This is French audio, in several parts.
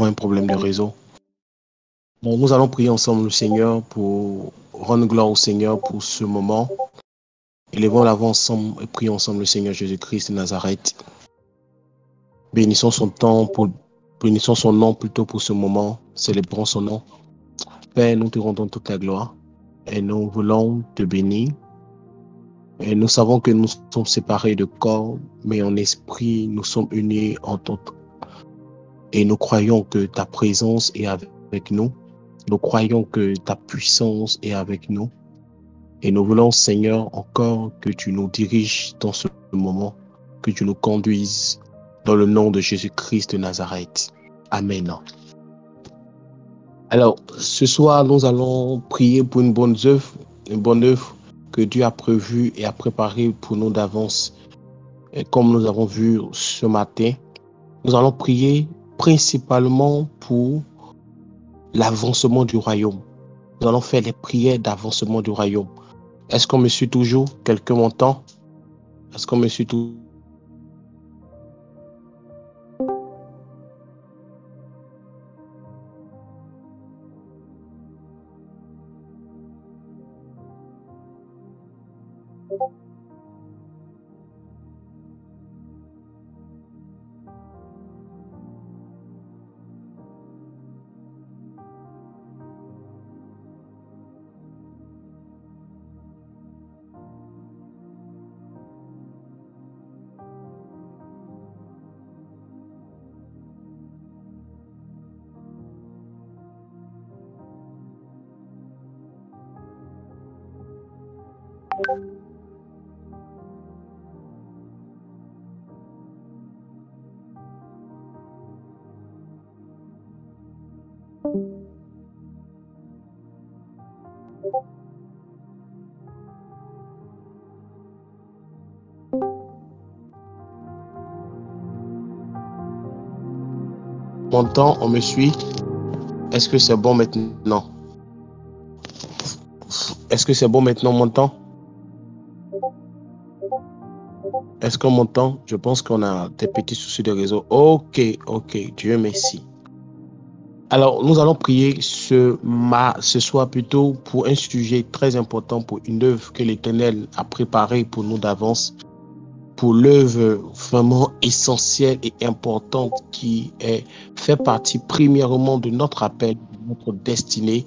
avons un problème de réseau. Bon, nous allons prier ensemble le Seigneur pour rendre gloire au Seigneur pour ce moment. Élevons la voix ensemble et prions ensemble le Seigneur Jésus-Christ de Nazareth. Bénissons bénissons son nom plutôt pour ce moment. Célébrons son nom. Père, nous te rendons toute la gloire et nous voulons te bénir. Et nous savons que nous sommes séparés de corps, mais en esprit, nous sommes unis en ton. Et nous croyons que ta présence est avec nous. Nous croyons que ta puissance est avec nous. Et nous voulons, Seigneur, encore que tu nous diriges dans ce moment, que tu nous conduises dans le nom de Jésus-Christ de Nazareth. Amen. Alors, ce soir, nous allons prier pour une bonne œuvre que Dieu a prévue et a préparée pour nous d'avance. Et comme nous avons vu ce matin, nous allons prier principalement pour l'avancement du royaume. Nous allons faire les prières d'avancement du royaume. Est-ce qu'on me suit toujours? Quelqu'un m'entend? Est-ce qu'on me suit toujours? On m'entend, on me suit? Est-ce que c'est bon maintenant? Est-ce que c'est bon maintenant, on m'entend? Est-ce qu'on m'entend? Je pense qu'on a des petits soucis de réseau. Ok, Dieu merci. Alors, nous allons prier ce soir plutôt pour un sujet très important, pour une œuvre que l'Éternel a préparée pour nous d'avance, pour l'œuvre vraiment essentielle et importante qui fait partie premièrement de notre appel, de notre destinée,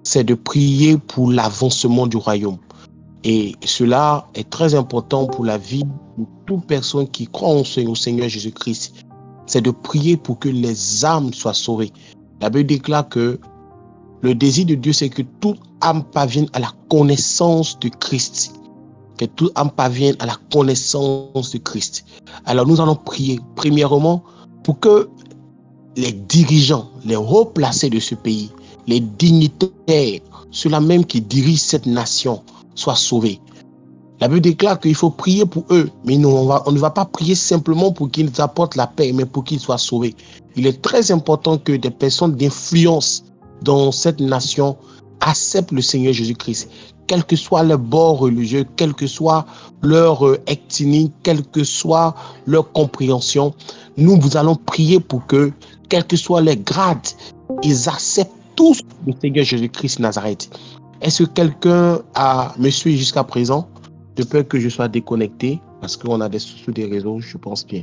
c'est de prier pour l'avancement du royaume. Et cela est très important pour la vie de toute personne qui croit au Seigneur Jésus-Christ. C'est de prier pour que les âmes soient sauvées. La Bible déclare que le désir de Dieu, c'est que toute âme parvienne à la connaissance de Christ. Que toute âme parvienne à la connaissance de Christ. Alors nous allons prier premièrement pour que les dirigeants, les hauts placés de ce pays, les dignitaires, ceux-là même qui dirigent cette nation, soient sauvés. La Bible déclare qu'il faut prier pour eux, mais nous, on ne va pas prier simplement pour qu'ils apportent la paix, mais pour qu'ils soient sauvés. Il est très important que des personnes d'influence dans cette nation acceptent le Seigneur Jésus-Christ, quel que soit leur bord religieux, quel que soit leur ethnie, quelle que soit leur compréhension. Nous allons prier pour que, quels que soient les grades, ils acceptent tous le Seigneur Jésus-Christ de Nazareth. Est-ce que quelqu'un me suit jusqu'à présent? De peur que je sois déconnecté, parce qu'on a des soucis des réseaux, je pense bien.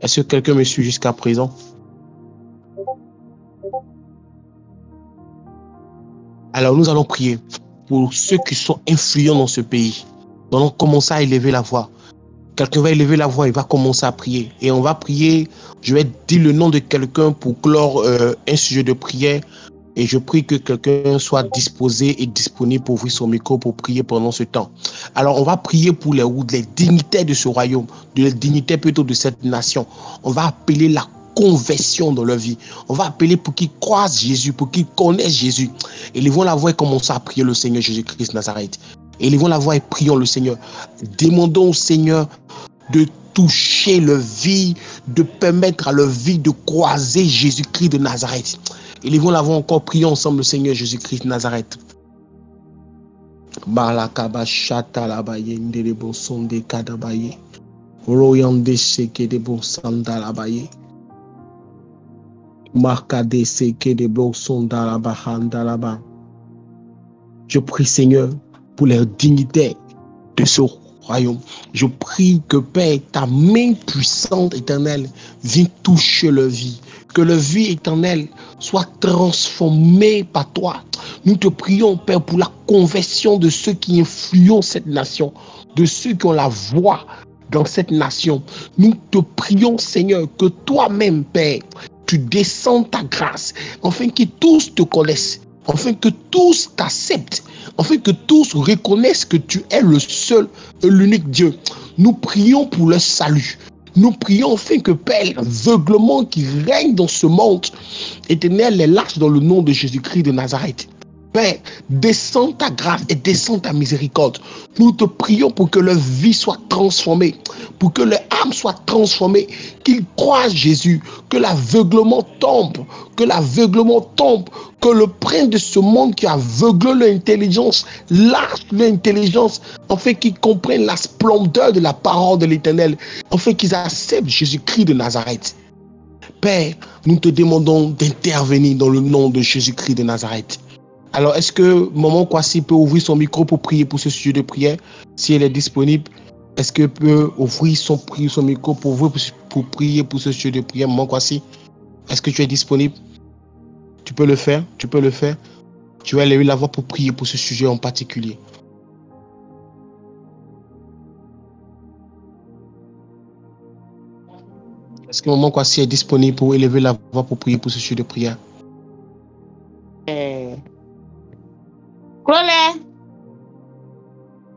Est-ce que quelqu'un me suit jusqu'à présent? Alors nous allons prier pour ceux qui sont influents dans ce pays. Nous allons commencer à élever la voix. Quelqu'un va élever la voix, il va commencer à prier. Et on va prier, je vais dire le nom de quelqu'un pour clore un sujet de prière. Et je prie que quelqu'un soit disposé et disponible pour ouvrir son micro pour prier pendant ce temps. Alors, on va prier pour les dignitaires de ce royaume, les dignitaires plutôt de cette nation. On va appeler la conversion dans leur vie. On va appeler pour qu'ils croisent Jésus, pour qu'ils connaissent Jésus. Élevons la voix et commençons à prier le Seigneur Jésus-Christ de Nazareth. Élevons la voix et prions le Seigneur. Demandons au Seigneur de toucher leur vie, de permettre à leur vie de croiser Jésus-Christ de Nazareth. Élevons la voix encore, prions ensemble le Seigneur Jésus-Christ de Nazareth. Balakaba chata la baye ndele bon sonde kadabaye. Royande seke de bon sanda la baye. Marcade seke de blossom dalaba. Je prie, Seigneur, pour les dignitaires de ce royaume. Je prie que, Père, ta main puissante, éternelle, vienne toucher leur vie. Que leur vie éternelle soit transformée par toi. Nous te prions, Père, pour la conversion de ceux qui influencent cette nation, de ceux qui ont la voix dans cette nation. Nous te prions, Seigneur, que toi-même, Père, tu descends ta grâce, afin que tous te connaissent, afin que tous t'acceptent, afin que tous reconnaissent que tu es le seul et l'unique Dieu. Nous prions pour le salut. Nous prions afin que, Père, l'aveuglement qui règne dans ce monde éternel les lâche dans le nom de Jésus-Christ de Nazareth. Père, descends ta grâce et descends ta miséricorde. Nous te prions pour que leur vie soit transformée, pour que leur âme soit transformée, qu'ils croient Jésus, que l'aveuglement tombe, que le prince de ce monde qui aveugle leur intelligence, lâche leur intelligence, afin qu'ils comprennent la splendeur de la parole de l'Éternel, afin qu'ils acceptent Jésus-Christ de Nazareth. Père, nous te demandons d'intervenir dans le nom de Jésus-Christ de Nazareth. Alors, est-ce que Maman Kwasi peut ouvrir son micro pour prier pour ce sujet de prière? Si elle est disponible, est-ce qu'elle peut ouvrir son micro pour prier pour ce sujet de prière? Maman Kwasi, est-ce que tu es disponible? Tu peux le faire? Tu vas lever la voix pour prier pour ce sujet en particulier. Est-ce que Maman Kwasi est disponible pour élever la voix pour prier pour ce sujet de prière?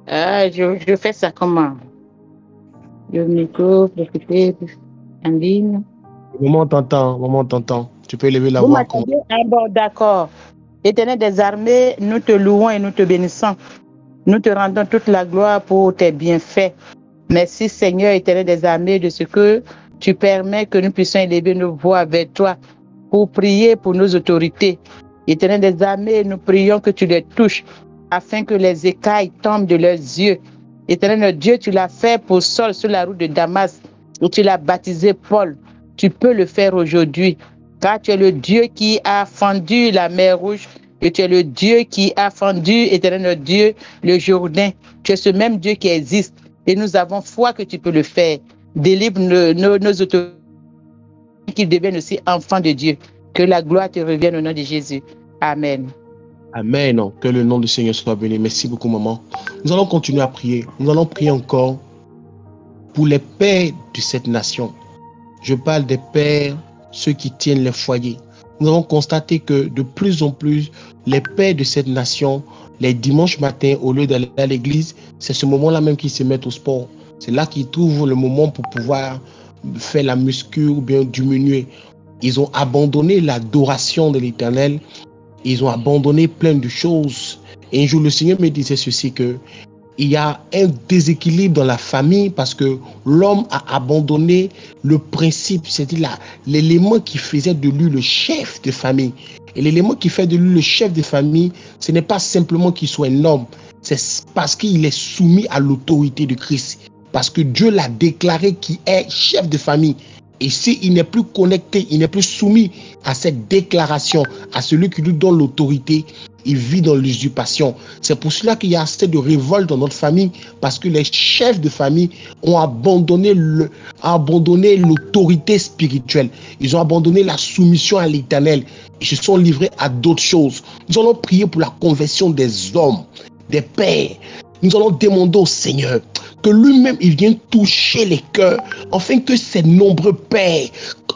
Je fais ça comment? Le micro, l'écouter en ligne. Maman t'entend. Tu peux élever la voix. Ah bon, d'accord. Éternel des armées, nous te louons et nous te bénissons. Nous te rendons toute la gloire pour tes bienfaits. Merci Seigneur, Éternel des armées, de ce que tu permets que nous puissions élever nos voix vers toi pour prier pour nos autorités. Éternel des armées, nous prions que tu les touches afin que les écailles tombent de leurs yeux. Éternel notre Dieu, tu l'as fait pour Saul sur la route de Damas, où tu l'as baptisé Paul. Tu peux le faire aujourd'hui, car tu es le Dieu qui a fendu la mer Rouge, et tu es le Dieu qui a fendu, Éternel notre Dieu, le Jourdain. Tu es ce même Dieu qui existe, et nous avons foi que tu peux le faire. Délivre nos autorités, qu'ils deviennent aussi enfants de Dieu. Que la gloire te revienne au nom de Jésus. Amen. Amen. Que le nom du Seigneur soit béni. Merci beaucoup, maman. Nous allons continuer à prier. Nous allons prier encore pour les pères de cette nation. Je parle des pères, ceux qui tiennent les foyers. Nous avons constaté que de plus en plus, les pères de cette nation, les dimanches matins, au lieu d'aller à l'église, c'est ce moment-là même qu'ils se mettent au sport. C'est là qu'ils trouvent le moment pour pouvoir faire la muscu ou bien diminuer. Ils ont abandonné l'adoration de l'Éternel. Ils ont abandonné plein de choses. Et un jour, le Seigneur me disait ceci, que il y a un déséquilibre dans la famille parce que l'homme a abandonné le principe, c'est-à-dire l'élément qui faisait de lui le chef de famille. Et l'élément qui fait de lui le chef de famille, ce n'est pas simplement qu'il soit un homme, c'est parce qu'il est soumis à l'autorité de Christ. Parce que Dieu l'a déclaré qu'il est chef de famille. Et s'il n'est plus connecté, il n'est plus soumis à cette déclaration, à celui qui lui donne l'autorité, il vit dans l'usurpation. C'est pour cela qu'il y a assez de révolte dans notre famille, parce que les chefs de famille ont abandonné l'autorité spirituelle. Ils ont abandonné la soumission à l'Éternel. Ils se sont livrés à d'autres choses. Nous allons prier pour la conversion des hommes, des pères. Nous allons demander au Seigneur que lui-même, il vienne toucher les cœurs, afin que ces nombreux pères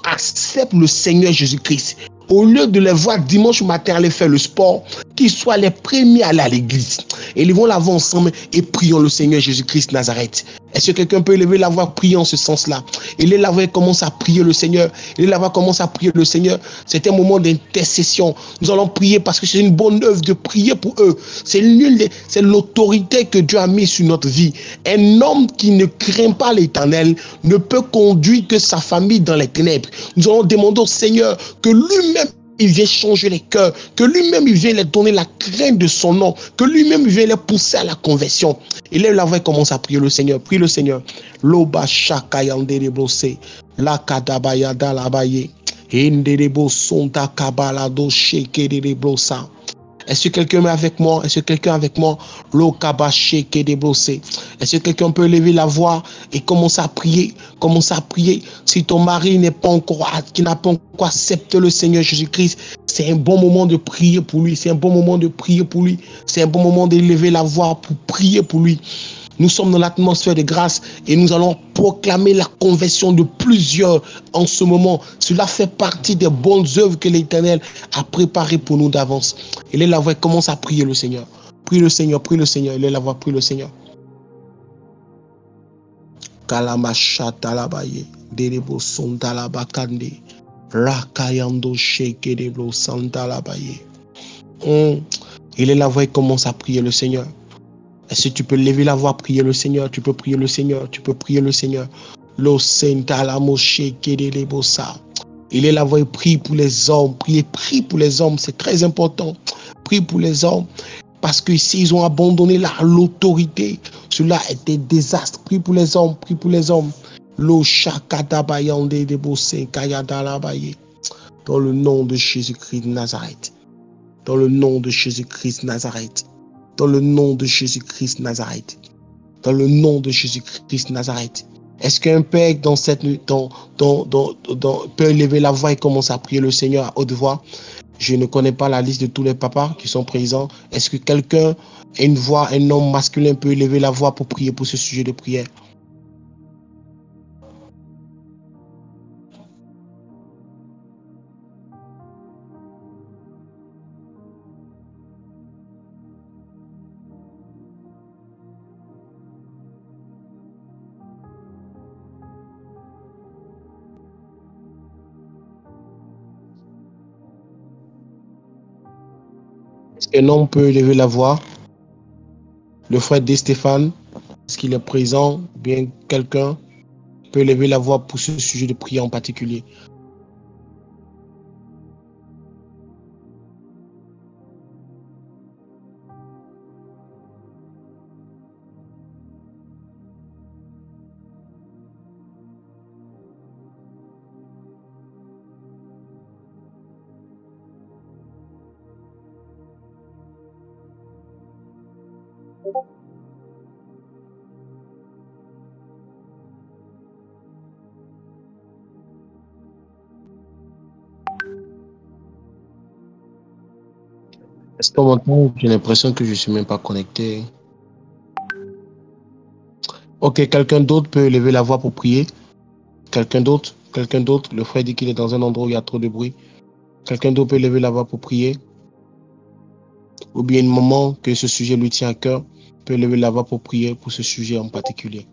acceptent le Seigneur Jésus-Christ. Au lieu de les voir dimanche matin aller faire le sport, qu'ils soient les premiers à aller à l'église. Et ils vont là-bas ensemble et prions le Seigneur Jésus-Christ Nazareth. Est-ce que quelqu'un peut élever la voix, prier en ce sens-là? Il est là-bas et commence à prier le Seigneur. Il est là-bas, commence à prier le Seigneur. C'est un moment d'intercession. Nous allons prier parce que c'est une bonne œuvre de prier pour eux. C'est l'autorité que Dieu a mise sur notre vie. Un homme qui ne craint pas l'Éternel ne peut conduire que sa famille dans les ténèbres. Nous allons demander au Seigneur que lui-même, il vient changer les cœurs, que lui-même il vient leur donner la crainte de son nom, que lui-même il vient les pousser à la conversion. Et là, il commence à prier le Seigneur. Prie le Seigneur. Loba shaka yande rebose, la kadabayada labaye. Indelebo sonta kabalado shekedebo sa. Est-ce que quelqu'un est avec moi? Est-ce que quelqu'un est avec moi? Est-ce que quelqu'un peut lever la voix et commencer à prier? Commence à prier. Si ton mari n'est pas encore, qui n'a pas encore accepté le Seigneur Jésus-Christ, c'est un bon moment de prier pour lui. C'est un bon moment de prier pour lui. C'est un bon moment d'élever la voix pour prier pour lui. Nous sommes dans l'atmosphère de grâce et nous allons proclamer la conversion de plusieurs en ce moment. Cela fait partie des bonnes œuvres que l'Éternel a préparées pour nous d'avance. Et la voix commence à prier le Seigneur. Prie le Seigneur, prie le Seigneur. Et la voix, prie le Seigneur. Kalamashata labaye, derebo sonta labakande, rakayando sheke deblo santa labaye. Et la voix commence à prier le Seigneur. Est-ce que tu peux lever la voix, prier le Seigneur? Tu peux prier le Seigneur. Tu peux prier le Seigneur. Lo senta la moshe kedelebosa. Il est la voix, prie pour les hommes. Prie pour les hommes. C'est très important. Prie pour les hommes. Parce que s'ils ont abandonné l'autorité, cela était désastre. Prie pour les hommes. Prie pour les hommes. Lo shakadabayande debose kayadalabaye. Dans le nom de Jésus-Christ de Nazareth. Dans le nom de Jésus-Christ de Nazareth. Dans le nom de Jésus-Christ Nazareth. Dans le nom de Jésus-Christ Nazareth. Est-ce qu'un père dans cette nuit peut lever la voix et commencer à prier le Seigneur à haute voix? Je ne connais pas la liste de tous les papas qui sont présents. Est-ce que quelqu'un a une voix, un homme masculin peut lever la voix pour prier pour ce sujet de prière? Est-ce qu'un homme peut lever la voix? Le frère de Stéphane, est-ce qu'il est présent? Bien, quelqu'un peut lever la voix pour ce sujet de prière en particulier? Est-ce qu'on m'entend? J'ai l'impression que je ne suis même pas connecté. Ok, quelqu'un d'autre peut lever la voix pour prier? Quelqu'un d'autre? Quelqu'un d'autre? Le frère dit qu'il est dans un endroit où il y a trop de bruit. Quelqu'un d'autre peut lever la voix pour prier? Ou bien un moment que ce sujet lui tient à cœur, peut lever la voix pour prier pour ce sujet en particulier.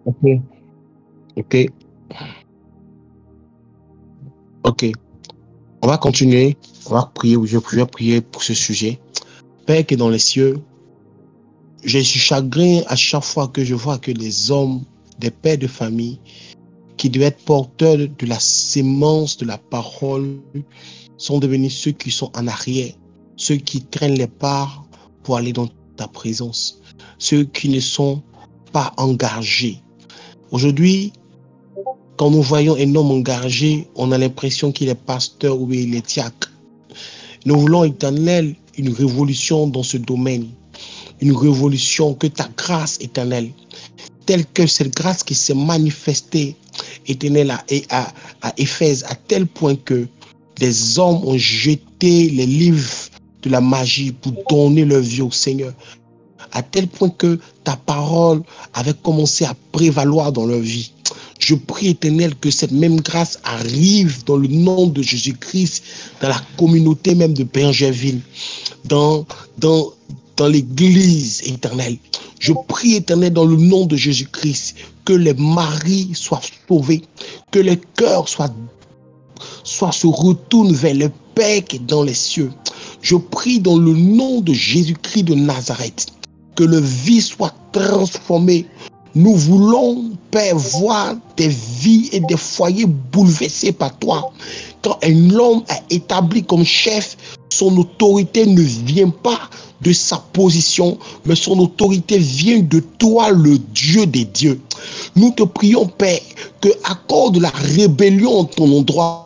Ok, ok, ok. On va continuer. On va prier. Je vais prier pour ce sujet. Père qui est dans les cieux, je suis chagrin à chaque fois que je vois que les hommes, des pères de famille, qui doivent être porteurs de la sémence de la parole, sont devenus ceux qui sont en arrière, ceux qui traînent les pas pour aller dans ta présence, ceux qui ne sont pas engagés. Aujourd'hui, quand nous voyons un homme engagé, on a l'impression qu'il est pasteur ou il est diacre. Nous voulons, Éternel, une révolution dans ce domaine. Une révolution, que ta grâce, Éternel, telle que cette grâce qui s'est manifestée, Éternel, à Éphèse, à tel point que les hommes ont jeté les livres de la magie pour donner leur vie au Seigneur. À tel point que ta parole avait commencé à prévaloir dans leur vie. Je prie, Éternel, que cette même grâce arrive dans le nom de Jésus-Christ, dans la communauté même de Bergerville, dans l'église, Éternel. Je prie, Éternel, dans le nom de Jésus-Christ, que les maris soient sauvés, que les cœurs se retournent vers le Père qui est dans les cieux. Je prie dans le nom de Jésus-Christ de Nazareth que leur vie soit transformée. Nous voulons, Père, voir des vies et des foyers bouleversés par toi. Quand un homme est établi comme chef, son autorité ne vient pas de sa position, mais son autorité vient de toi, le Dieu des dieux. Nous te prions, Père, que accorde la rébellion en ton endroit.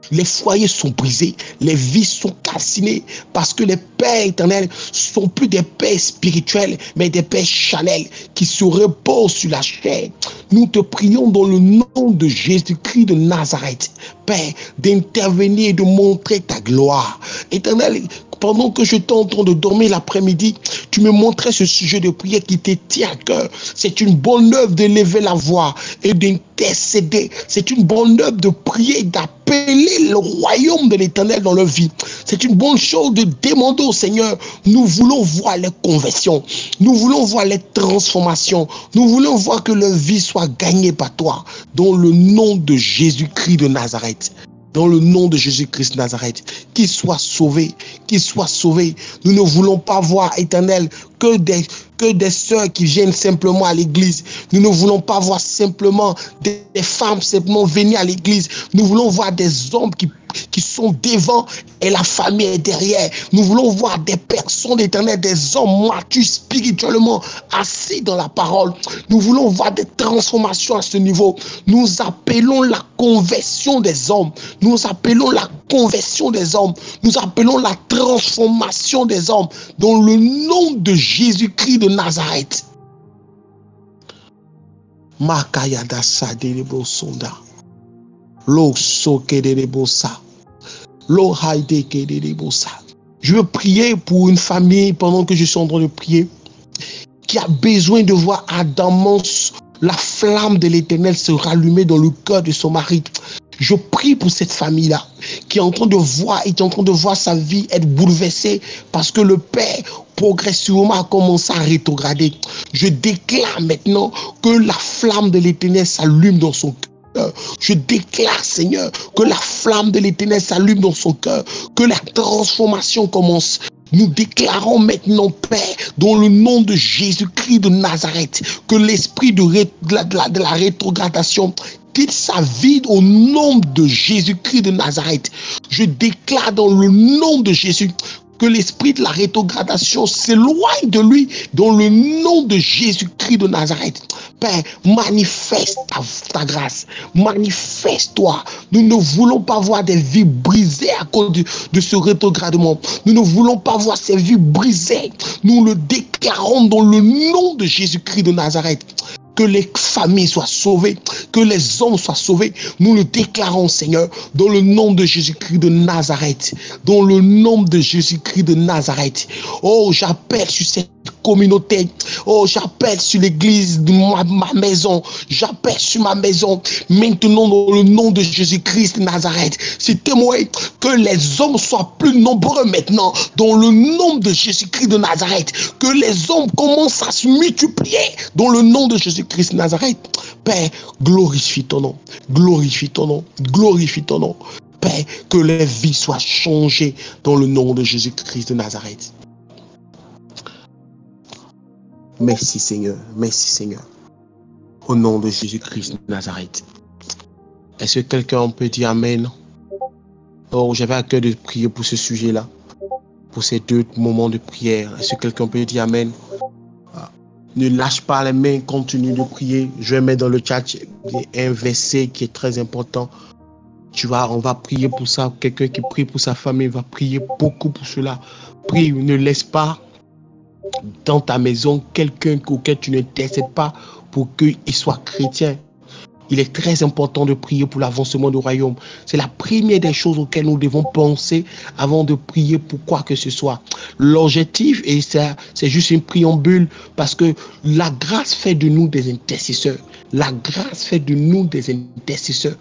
Les foyers sont brisés, les vies sont calcinées parce que les pères éternels sont plus des pères spirituels, mais des pères charnels qui se reposent sur la chair. Nous te prions dans le nom de Jésus-Christ de Nazareth, Père, d'intervenir et de montrer ta gloire. Éternel, pendant que j'étais en train de dormir l'après-midi, tu me montrais ce sujet de prière qui te tient à cœur. C'est une bonne œuvre de lever la voix et d'intercéder. C'est une bonne œuvre de prier, d'appeler le royaume de l'Éternel dans leur vie. C'est une bonne chose de demander au Seigneur. Nous voulons voir les conversions. Nous voulons voir les transformations. Nous voulons voir que leur vie soit gagnée par toi. Dans le nom de Jésus-Christ de Nazareth. Dans le nom de Jésus-Christ de Nazareth, qu'il soit sauvé, qu'il soit sauvé. Nous ne voulons pas voir, Éternel, que des sœurs qui viennent simplement à l'église. Nous ne voulons pas voir simplement des femmes simplement venir à l'église. Nous voulons voir des hommes qui sont devant et la famille est derrière. Nous voulons voir des personnes éternelles, des hommes matures spirituellement assis dans la parole. Nous voulons voir des transformations à ce niveau. Nous appelons la conversion des hommes. Nous appelons la conversion des hommes. Nous appelons la transformation des hommes dans le nom de Jésus-Christ de Nazareth. Makayada Sadelebo Sonda. Lo Sokedelebosa. Lo Haidekedelebosa. Je veux prier pour une famille pendant que je suis en train de prier qui a besoin de voir ardemment la flamme de l'Éternel se rallumer dans le cœur de son mari. Je prie pour cette famille-là qui est en train de voir sa vie être bouleversée parce que le père progressivement a commencé à rétrograder. Je déclare maintenant que la flamme de l'Éternel s'allume dans son cœur. Je déclare, Seigneur, que la flamme de l'Éternel s'allume dans son cœur, que la transformation commence. Nous déclarons maintenant, Père, dans le nom de Jésus-Christ de Nazareth, que l'esprit de la rétrogradation quitte sa vie au nom de Jésus-Christ de Nazareth. Je déclare dans le nom de Jésus que l'esprit de la rétrogradation s'éloigne de lui dans le nom de Jésus-Christ de Nazareth. Père, manifeste ta grâce, manifeste-toi. Nous ne voulons pas voir des vies brisées à cause de ce rétrogradement. Nous ne voulons pas voir ces vies brisées. Nous le déclarons dans le nom de Jésus-Christ de Nazareth. Que les familles soient sauvées, que les hommes soient sauvés. Nous le déclarons, Seigneur, dans le nom de Jésus-Christ de Nazareth. Dans le nom de Jésus-Christ de Nazareth. Oh, j'appelle sur cette communauté. Oh, j'appelle sur l'église de ma maison. J'appelle sur ma maison. Maintenant, dans le nom de Jésus-Christ de Nazareth. C'est témoin que les hommes soient plus nombreux maintenant. Dans le nom de Jésus-Christ de Nazareth. Que les hommes commencent à se multiplier. Dans le nom de Jésus-Christ de Nazareth. Père, glorifie ton nom. Glorifie ton nom. Glorifie ton nom. Père, que les vies soient changées dans le nom de Jésus-Christ de Nazareth. Merci Seigneur, merci Seigneur. Au nom de Jésus-Christ de Nazareth. Est-ce que quelqu'un peut dire Amen? Oh, j'avais à cœur de prier pour ce sujet-là, pour ces deux moments de prière. Est-ce que quelqu'un peut dire Amen? Ne lâche pas les mains, continue de prier. Je vais mettre dans le chat un verset qui est très important. On va prier pour ça. Quelqu'un qui prie pour sa famille va prier beaucoup pour cela. Prie, ne laisse pas dans ta maison quelqu'un auquel tu n'intercèdes pas pour qu'il soit chrétien. Il est très important de prier pour l'avancement du royaume. C'est la première des choses auxquelles nous devons penser avant de prier pour quoi que ce soit. L'objectif, et ça, c'est juste une préambule, parce que la grâce fait de nous des intercesseurs. La grâce fait de nous des intercesseurs.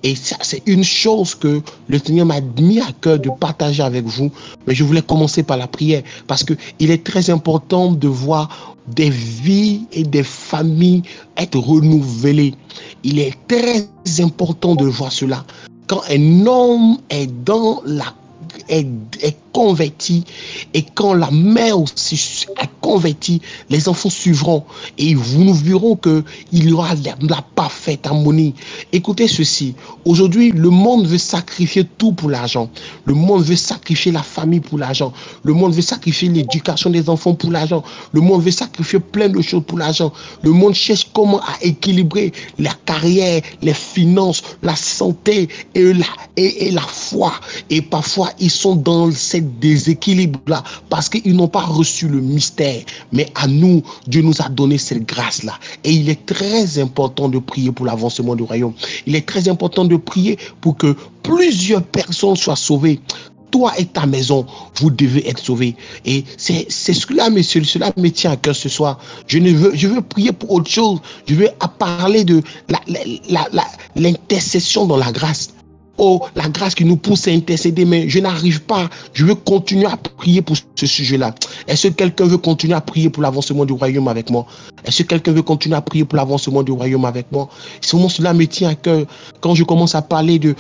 Et ça, c'est une chose que le Seigneur m'a mis à cœur de partager avec vous. Mais je voulais commencer par la prière, parce qu'il est très important de voir des vies et des familles être renouvelées. Il est très important de voir cela. Quand un homme est dans est convertie et quand la mère aussi est convertie, les enfants suivront et nous verrons qu'il y aura la parfaite harmonie. Écoutez ceci, aujourd'hui le monde veut sacrifier tout pour l'argent, le monde veut sacrifier la famille pour l'argent, le monde veut sacrifier l'éducation des enfants pour l'argent, le monde veut sacrifier plein de choses pour l'argent, le monde cherche comment à équilibrer la carrière, les finances, la santé et la foi. Et parfois, ils sont dans ce déséquilibre-là parce qu'ils n'ont pas reçu le mystère. Mais à nous, Dieu nous a donné cette grâce-là. Et il est très important de prier pour l'avancement du royaume. Il est très important de prier pour que plusieurs personnes soient sauvées. Toi et ta maison, vous devez être sauvés. Et c'est cela, monsieur, cela me tient à cœur ce soir. Je veux prier pour autre chose. Je veux parler de l'intercession dans la grâce. Oh, la grâce qui nous pousse à intercéder, mais je n'arrive pas. Je veux continuer à prier pour ce sujet-là. Est-ce que quelqu'un veut continuer à prier pour l'avancement du royaume avec moi? Est-ce que quelqu'un veut continuer à prier pour l'avancement du royaume avec moi? Seulement cela me tient à cœur. Quand je commence à parler de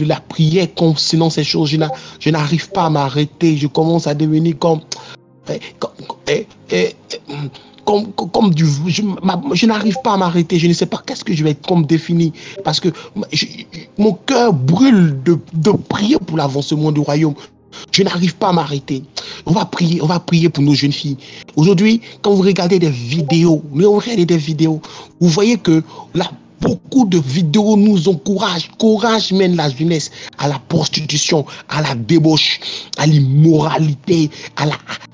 la prière concernant ces choses, je n'arrive pas à m'arrêter. Je commence à devenir comme je n'arrive pas à m'arrêter, je ne sais pas qu'est-ce que je vais comme définir, parce que mon cœur brûle de prier pour l'avancement du royaume. Je n'arrive pas à m'arrêter. On va prier pour nos jeunes filles. Aujourd'hui, quand vous regardez des vidéos, vous voyez que beaucoup de vidéos nous encouragent. Courage mène la jeunesse à la prostitution, à la débauche, à l'immoralité,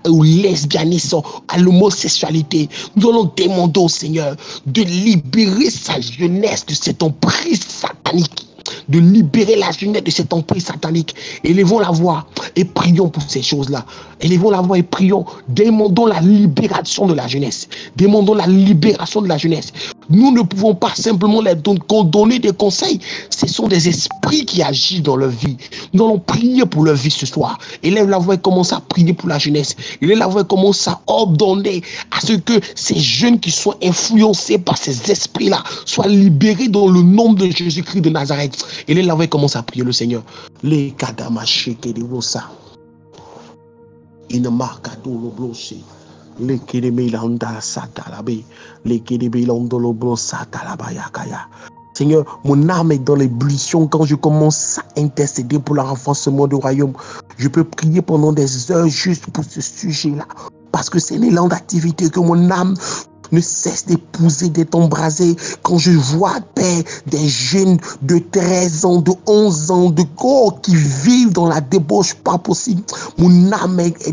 au lesbianisme, à l'homosexualité. Nous allons demander au Seigneur de libérer sa jeunesse de cet emprise satanique. De libérer la jeunesse de cet emprise satanique. Élevons la voix et prions pour ces choses-là. Élevons la voix et prions. Demandons la libération de la jeunesse. Demandons la libération de la jeunesse. Nous ne pouvons pas simplement leur donner des conseils. Ce sont des esprits qui agissent dans leur vie. Nous allons prier pour leur vie ce soir. Élève la voix et commence à prier pour la jeunesse. Élève la voix et commence à ordonner à ce que ces jeunes qui sont influencés par ces esprits-là soient libérés dans le nom de Jésus-Christ de Nazareth. Élève la voix et commence à prier le Seigneur. Les kadamasheke de vosa. Inamakadolo blosé. Les kedemilanda satalabe. Les kedemilando satalabayakaya. Seigneur, mon âme est dans l'ébullition quand je commence à intercéder pour le renforcement du royaume. Je peux prier pendant des heures juste pour ce sujet-là. Parce que c'est l'élan d'activité que mon âme ne cesse d'épouser, d'être embrasé. Quand je vois, Père, des jeunes de 13 ans, de 11 ans, de corps qui vivent dans la débauche pas possible, mon âme est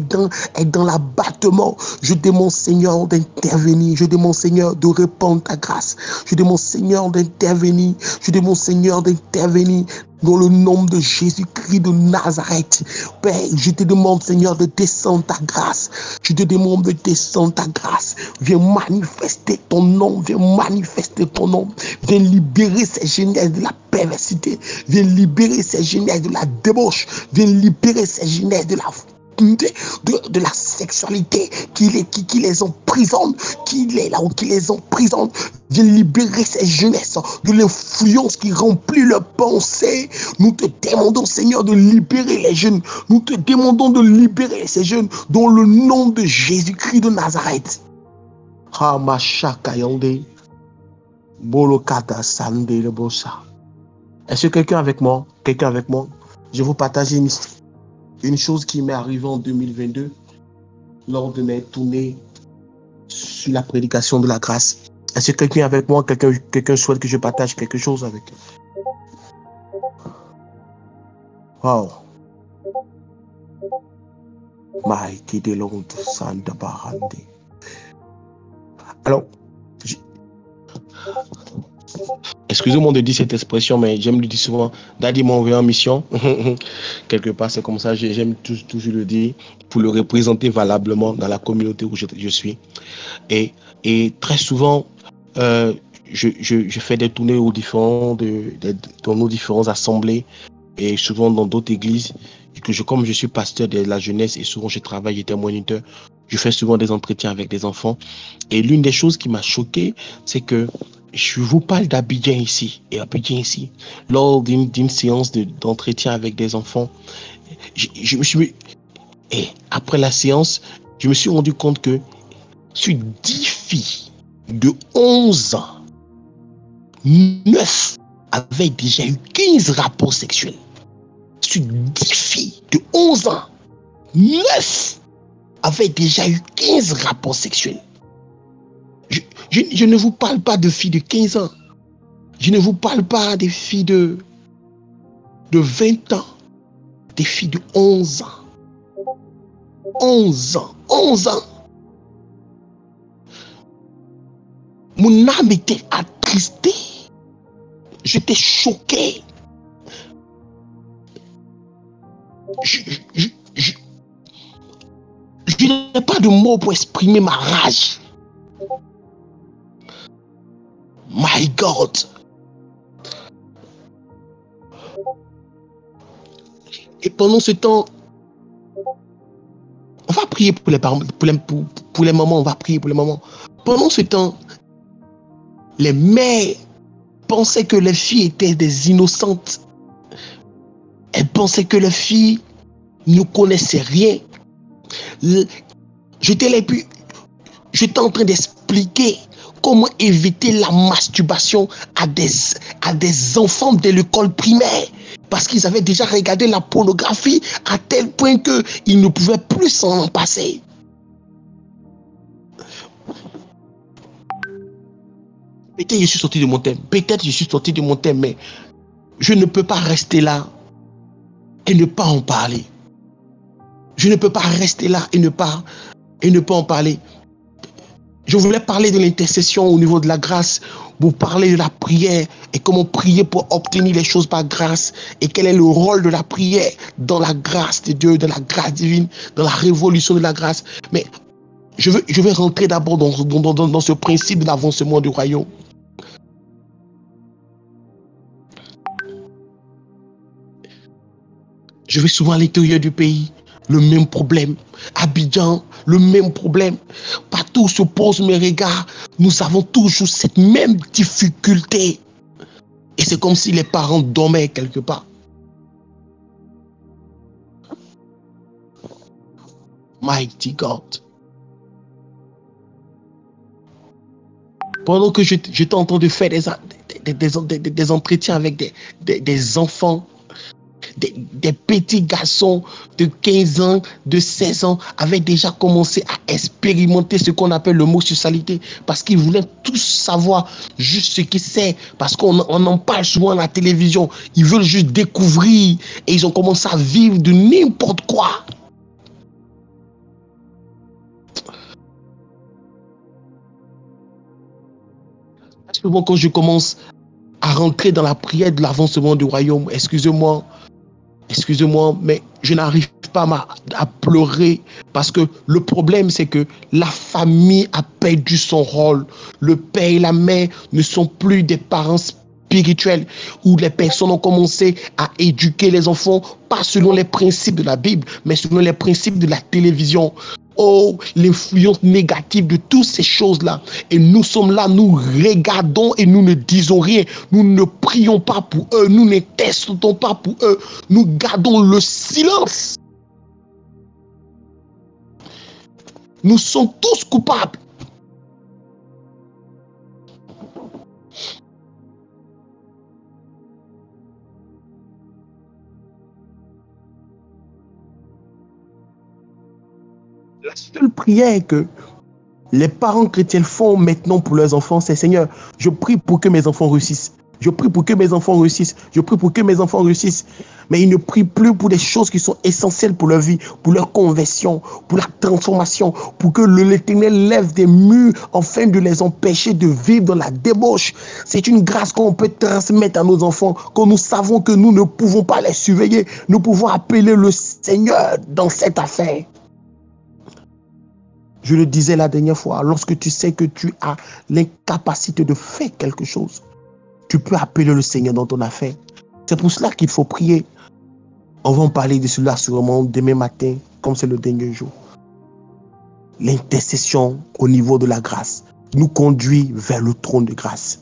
dans l'abattement. Je demande, Seigneur, d'intervenir. Je demande, Seigneur, de répandre ta grâce. Je demande, Seigneur, d'intervenir. Je demande, Seigneur, d'intervenir. Dans le nom de Jésus-Christ de Nazareth, Père, je te demande, Seigneur, de descendre ta grâce. Je te demande de descendre ta grâce. Viens manifester ton nom. Viens manifester ton nom. Viens libérer ces jeunesses de la perversité. Viens libérer ces jeunesses de la débauche. Viens libérer ces jeunesses de la sexualité qui les emprisonne, qui les emprisonne. Viens libérer ces jeunesses de l'influence qui remplit leurs pensées. Nous te demandons, Seigneur, de libérer les jeunes. Nous te demandons de libérer ces jeunes dans le nom de Jésus-Christ de Nazareth. Est-ce que quelqu'un avec moi? Je vais vous partager une chose qui m'est arrivée en 2022 lors de mes tournées sur la prédication de la grâce. Est-ce que quelqu'un avec moi, quelqu'un souhaite que je partage quelque chose avec eux? Wow. Alors, excusez-moi de dire cette expression, mais j'aime le dire souvent. Daddy m'a envoyé en mission. Quelque part, c'est comme ça. J'aime toujours le dire pour le représenter valablement dans la communauté où je suis. Et très souvent, je fais des tournées dans nos différentes assemblées et souvent dans d'autres églises. Comme je suis pasteur de la jeunesse et souvent je travaille, j'étais moniteur, je fais souvent des entretiens avec des enfants. Et l'une des choses qui m'a choqué, c'est que je vous parle d'Abidjan ici, lors d'une séance d'entretien avec des enfants, je me suis... Et après la séance, je me suis rendu compte que sur 10 filles de 11 ans, 9 avaient déjà eu 15 rapports sexuels. Sur 10 filles de 11 ans, 9 avaient déjà eu 15 rapports sexuels. Je ne vous parle pas de filles de 15 ans. Je ne vous parle pas des filles de 20 ans. Des filles de 11 ans. 11 ans. 11 ans. Mon âme était attristée. J'étais choqué. Je n'ai pas de mots pour exprimer ma rage. My God. Et pendant ce temps, on va prier pour les parents, pour les mamans, on va prier pour les mamans. Pendant ce temps, les mères pensaient que les filles étaient des innocentes. Elles pensaient que les filles ne connaissaient rien. J'étais en train d'expliquer comment éviter la masturbation à des enfants de l'école primaire. Parce qu'ils avaient déjà regardé la pornographie à tel point qu'ils ne pouvaient plus s'en passer. Peut-être je suis sorti de mon thème. Peut-être je suis sorti de mon thème, mais je ne peux pas rester là et ne pas en parler. Je ne peux pas rester là et ne pas en parler. Je voulais parler de l'intercession au niveau de la grâce, vous parler de la prière et comment prier pour obtenir les choses par grâce et quel est le rôle de la prière dans la grâce de Dieu, dans la grâce divine, dans la révolution de la grâce. Mais je vais rentrer d'abord dans ce principe de l'avancement du royaume. Je vais souvent à l'intérieur du pays, le même problème. Abidjan, le même problème. Partout où se posent mes regards, nous avons toujours cette même difficulté. Et c'est comme si les parents dormaient quelque part. Mighty God. Pendant que j'étais en train de faire des entretiens avec des enfants, des petits garçons de 15 ans, de 16 ans avaient déjà commencé à expérimenter ce qu'on appelle l'homosexualité parce qu'ils voulaient tous savoir juste ce que c'est, parce qu'on en parle souvent à la télévision. Ils veulent juste découvrir et ils ont commencé à vivre de n'importe quoi. Souvent quand je commence à rentrer dans la prière de l'avancement du royaume, excusez-moi, mais je n'arrive pas à pleurer parce que le problème, c'est que la famille a perdu son rôle. Le père et la mère ne sont plus des parents spirituels où les personnes ont commencé à éduquer les enfants, pas selon les principes de la Bible, mais selon les principes de la télévision. Oh, l'influence négative de toutes ces choses-là. Et nous sommes là, nous regardons et nous ne disons rien. Nous ne prions pas pour eux, nous ne testons pas pour eux. Nous gardons le silence. Nous sommes tous coupables. La seule prière que les parents chrétiens font maintenant pour leurs enfants, c'est Seigneur, je prie pour que mes enfants réussissent. Je prie pour que mes enfants réussissent. Je prie pour que mes enfants réussissent. Mais ils ne prient plus pour des choses qui sont essentielles pour leur vie, pour leur conversion, pour la transformation, pour que l'Éternel lève des murs afin de les empêcher de vivre dans la débauche. C'est une grâce qu'on peut transmettre à nos enfants, quand nous savons que nous ne pouvons pas les surveiller. Nous pouvons appeler le Seigneur dans cette affaire. Je le disais la dernière fois, lorsque tu sais que tu as l'incapacité de faire quelque chose, tu peux appeler le Seigneur dans ton affaire. C'est pour cela qu'il faut prier. On va en parler de cela sûrement demain matin, comme c'est le dernier jour. L'intercession au niveau de la grâce nous conduit vers le trône de grâce.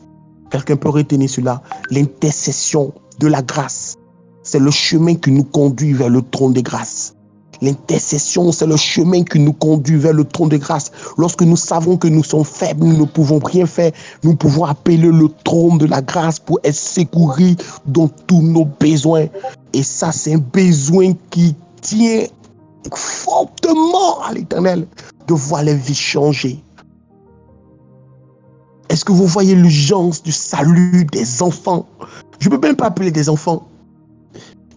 Quelqu'un peut retenir cela. L'intercession de la grâce c'est le chemin qui nous conduit vers le trône de grâce. L'intercession, c'est le chemin qui nous conduit vers le trône de grâce. Lorsque nous savons que nous sommes faibles, nous ne pouvons rien faire, nous pouvons appeler le trône de la grâce pour être secourus dans tous nos besoins. Et ça, c'est un besoin qui tient fortement à l'Éternel de voir les vies changer. Est-ce que vous voyez l'urgence du salut des enfants? Je ne peux même pas appeler des enfants.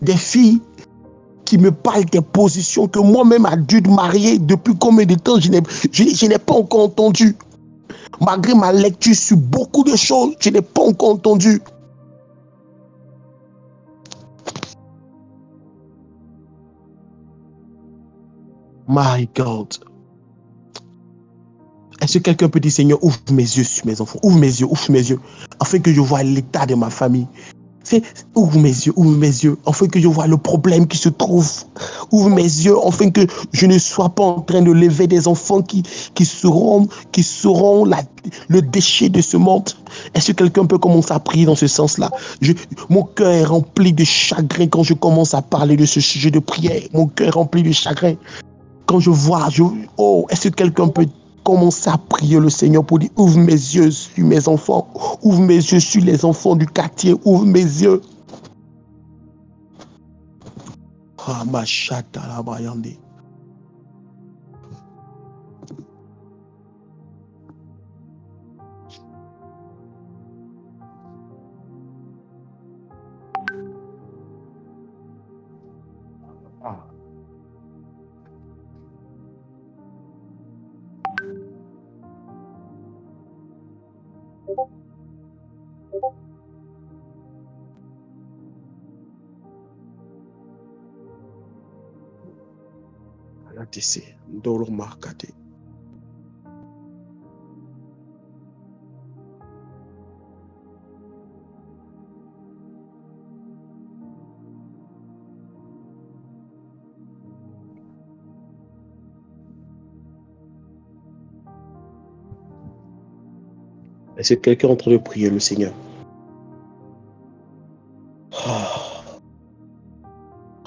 Des filles qui me parlent des positions que moi-même, adulte marié, depuis combien de temps, je n'ai pas encore entendu. Malgré ma lecture sur beaucoup de choses, je n'ai pas encore entendu. My God. Est-ce que quelqu'un peut dire, Seigneur, ouvre mes yeux sur mes enfants, ouvre mes yeux, afin que je voie l'état de ma famille. Ouvre mes yeux, afin que je voie le problème qui se trouve. Ouvre mes yeux, afin que je ne sois pas en train de lever des enfants qui seront le déchet de ce monde. Est-ce que quelqu'un peut commencer à prier dans ce sens-là? Mon cœur est rempli de chagrin quand je commence à parler de ce sujet de prière. Mon cœur est rempli de chagrin. Quand je vois, est-ce que quelqu'un peut commencer à prier le Seigneur pour dire, ouvre mes yeux sur mes enfants, ouvre mes yeux sur les enfants du quartier, ouvre mes yeux. Ah, ma chatte à la bayande. Est-ce que quelqu'un est en train de prier le Seigneur?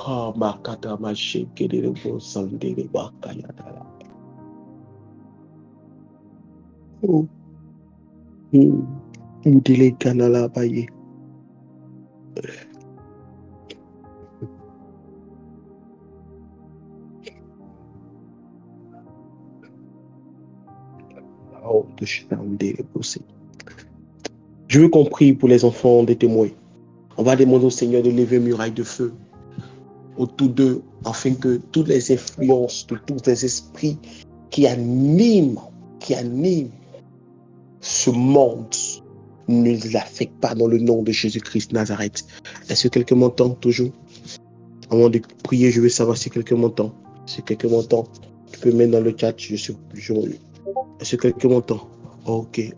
Oh, Makata Masheke de Bosande de Bakayatala. Oh, Udile Kanala Baye. Oh, de Chitande de Bossé. Je veux qu'on prie pour les enfants des témoins. On va demander au Seigneur de lever une muraille de feu autour d'eux, afin que toutes les influences de tous les esprits qui animent ce monde ne les affectent pas dans le nom de Jésus-Christ Nazareth. Est-ce que quelqu'un m'entend toujours? Avant de prier, je veux savoir si quelqu'un m'entend. Si quelqu'un m'entend, tu peux mettre dans le chat. Est-ce que quelqu'un m'entend? Ok.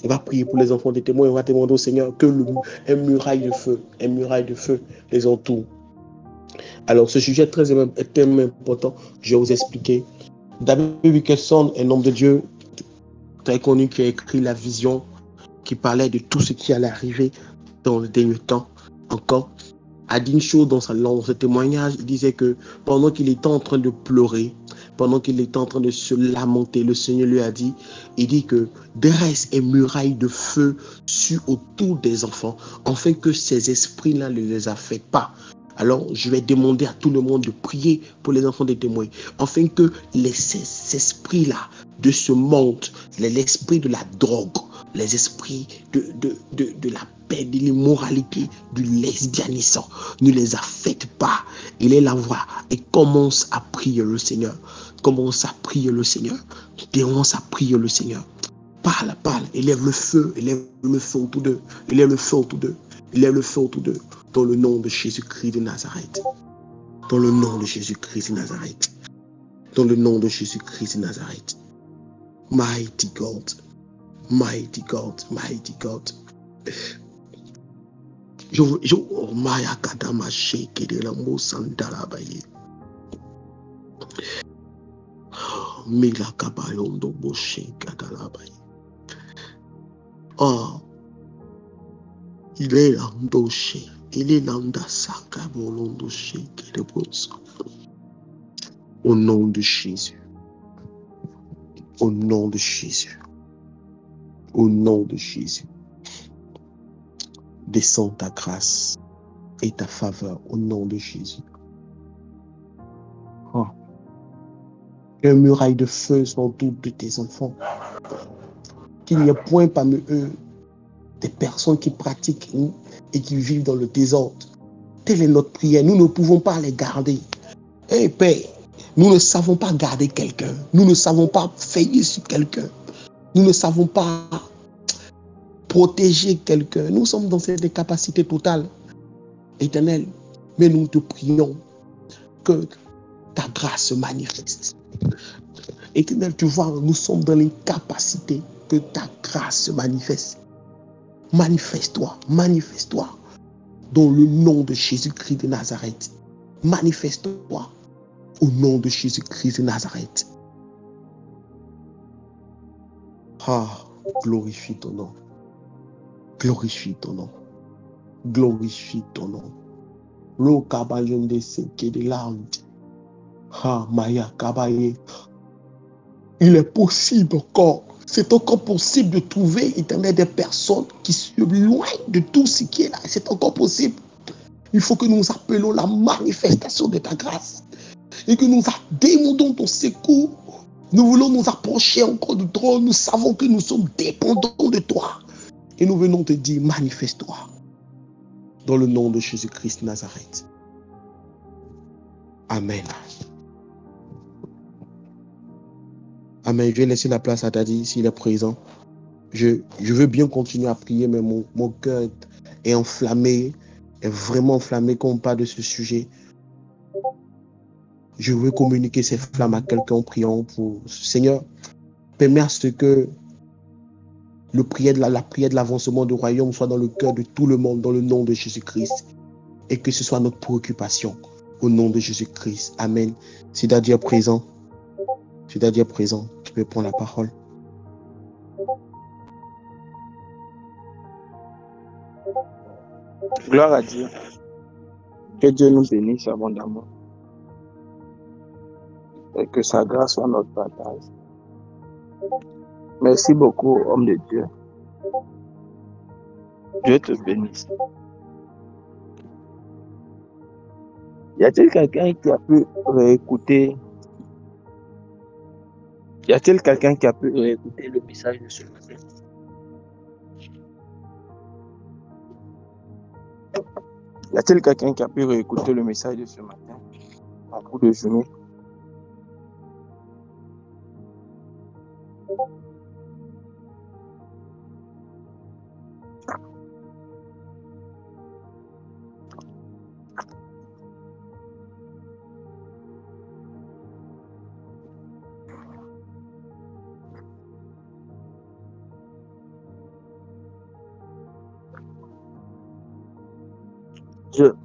On va prier pour les enfants des témoins. On va demander au Seigneur que un muraille de feu les entoure. Alors, ce sujet est tellement important. Je vais vous expliquer. David Wilkerson, un homme de Dieu très connu, qui a écrit la vision, qui parlait de tout ce qui allait arriver dans le dernier temps encore, a dit une chose dans ce témoignage. Il disait que pendant qu'il était en train de pleurer, pendant qu'il était en train de se lamenter, le Seigneur lui a dit, il dit que dresse une muraille de feu autour des enfants, afin que ces esprits-là ne les affectent pas. Alors, je vais demander à tout le monde de prier pour les enfants des témoins, afin que ces esprits-là de ce monde, l'esprit de la drogue, les esprits de la paix, de l'immoralité, du lesbianisme, ne les affectent pas. Il est la voix et commence à prier le Seigneur. Commence à prier le Seigneur. Commence à prier le Seigneur. Parle. Élève le feu autour d'eux. Élève le feu autour d'eux. Élève le feu autour d'eux. Dans le nom de Jésus-Christ de Nazareth. Dans le nom de Jésus-Christ de Nazareth. Dans le nom de Jésus-Christ de Nazareth. Mighty God. Mighty God. Mighty God. Maya Kadama Sheke de la Mosandala Baye. Mila Kabayondo Boshe Kadala Baye. Oh, il est là, Ndoche. Il est Nanda Saka Bolondo Shake de Bonsa. Au nom de Jésus. Au nom de Jésus. Au nom de Jésus. Descends ta grâce et ta faveur au nom de Jésus. Oh. Qu'une muraille de feu soit autour de tes enfants. Qu'il n'y ait point parmi eux des personnes qui pratiquent et qui vivent dans le désordre. Telle est notre prière. Nous ne pouvons pas les garder. Eh Père, nous ne savons pas garder quelqu'un. Nous ne savons pas veiller sur quelqu'un. Nous ne savons pas protéger quelqu'un. Nous sommes dans cette incapacité totale. Éternel, mais nous te prions que ta grâce se manifeste. Éternel, tu vois, nous sommes dans l'incapacité que ta grâce se manifeste. Manifeste-toi, manifeste-toi dans le nom de Jésus-Christ de Nazareth. Manifeste-toi au nom de Jésus-Christ de Nazareth. Ah, glorifie ton nom. Glorifie ton nom. Glorifie ton nom. Lo kabayon de seke de land. Ha maya kabaye. Il est possible encore. C'est encore possible de trouver, éternel, des personnes qui sont loin de tout ce qui est là. C'est encore possible. Il faut que nous appelons la manifestation de ta grâce. Et que nous demandons ton secours. Nous voulons nous approcher encore du trône. Nous savons que nous sommes dépendants de toi. Et nous venons te dire, manifeste-toi. Dans le nom de Jésus-Christ de Nazareth. Amen. Amen. Je vais laisser la place à Daddy s'il est présent. Je veux bien continuer à prier, mais mon cœur est enflammé, est vraiment enflammé quand on parle de ce sujet. Je veux communiquer ces flammes à quelqu'un en priant pour Seigneur. Permets à ce que la prière de l'avancement du royaume soit dans le cœur de tout le monde, dans le nom de Jésus-Christ. Et que ce soit notre préoccupation, au nom de Jésus-Christ. Amen. Si Daddy est présent, tu peux prendre la parole. Gloire à Dieu. Que Dieu nous bénisse abondamment. Et que sa grâce soit notre partage. Merci beaucoup, homme de Dieu. Dieu te bénisse. Y a-t-il quelqu'un qui a pu réécouter le message de ce matin? Y a-t-il quelqu'un qui a pu réécouter le message de ce matin en cours de journée?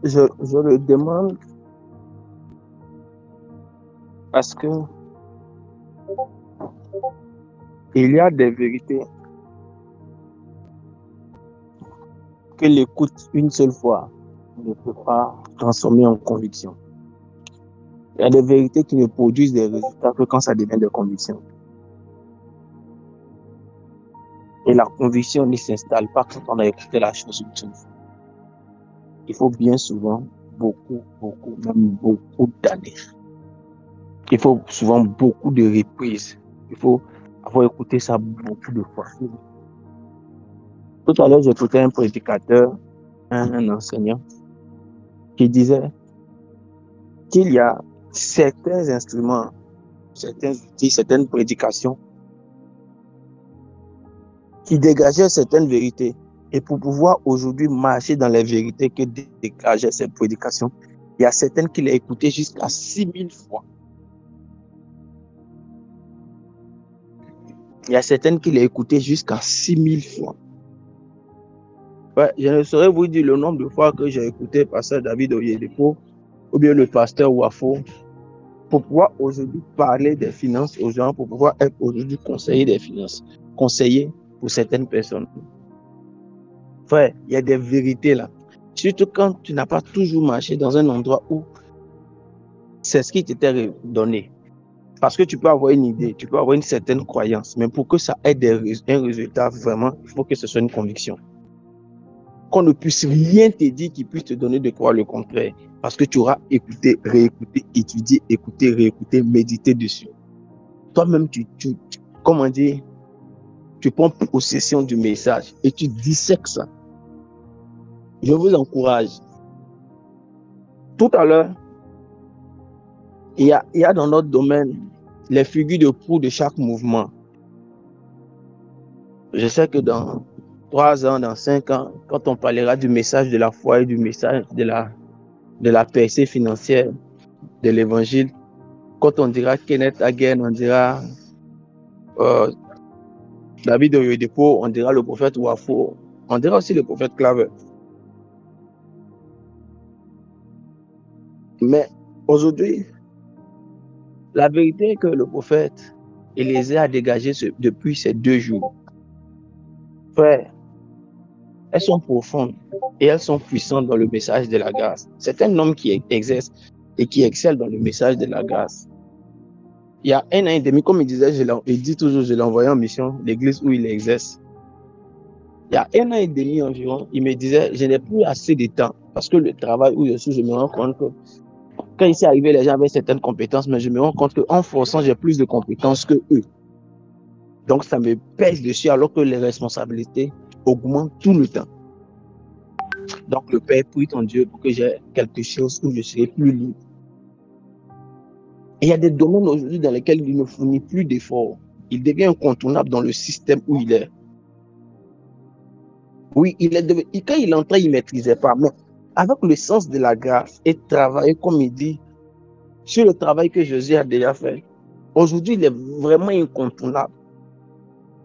Je le demande parce que il y a des vérités que l'écoute une seule fois ne peut pas transformer en conviction. Il y a des vérités qui ne produisent des résultats que quand ça devient des convictions. Et la conviction ne s'installe pas quand on a écouté la chose une seule fois. Il faut bien souvent, beaucoup d'années. Il faut souvent beaucoup de reprises. Il faut avoir écouté ça beaucoup de fois. Tout à l'heure, j'écoutais un prédicateur, un enseignant, qui disait qu'il y a certains instruments, certains outils, certaines prédications qui dégageaient certaines vérités. Et pour pouvoir aujourd'hui marcher dans les vérités que dégageait cette prédication, il y a certaines qu'il a écoutées jusqu'à 6000 fois. Il y a certaines qu'il a écoutées jusqu'à 6000 fois. Ouais, je ne saurais vous dire le nombre de fois que j'ai écouté pasteur David Oyedepo ou bien le pasteur Wafo pour pouvoir aujourd'hui parler des finances aux gens, pour pouvoir être aujourd'hui conseiller des finances, conseiller pour certaines personnes. Frère, il y a des vérités là. Surtout quand tu n'as pas toujours marché dans un endroit où c'est ce qui t'était donné. Parce que tu peux avoir une idée, tu peux avoir une certaine croyance, mais pour que ça ait un résultat vraiment, il faut que ce soit une conviction. Qu'on ne puisse rien te dire qui puisse te donner de croire le contraire. Parce que tu auras écouté, réécouté, étudié, écouté, réécouté, médité dessus. Toi-même, comment dire, tu prends possession du message et tu dissèques ça. Je vous encourage. Tout à l'heure, il y a dans notre domaine les figures de proue de chaque mouvement. Je sais que dans 3 ans, dans 5 ans, quand on parlera du message de la foi et du message de la percée financière de l'évangile, quand on dira Kenneth Hagin, on dira David Oyedepo, on dira le prophète Wafo, on dira aussi le prophète Claver. Mais aujourd'hui, la vérité est que le prophète Élisée a dégagé depuis ces 2 jours. Frère, elles sont profondes et elles sont puissantes dans le message de la grâce. C'est un homme qui exerce et qui excelle dans le message de la grâce. Il y a 1 an et demi, comme il disait, il dit toujours, je l'ai envoyé en mission, l'église où il exerce. Il y a 1 an et demi environ, il me disait, je n'ai plus assez de temps parce que le travail où je suis, je me rends compte que quand ici arrivé, les gens avaient certaines compétences, mais je me rends compte qu'en forçant, j'ai plus de compétences que eux. Donc, ça me pèse dessus alors que les responsabilités augmentent tout le temps. Donc, le Père, prie ton Dieu pour que j'ai quelque chose où je serai plus libre. Et il y a des domaines aujourd'hui dans lesquels il ne fournit plus d'efforts. Il devient incontournable dans le système où il est. Oui, quand il entrait, il ne maîtrisait pas. Mais avec le sens de la grâce et travailler, comme il dit, sur le travail que Jésus a déjà fait, aujourd'hui, il est vraiment incontournable.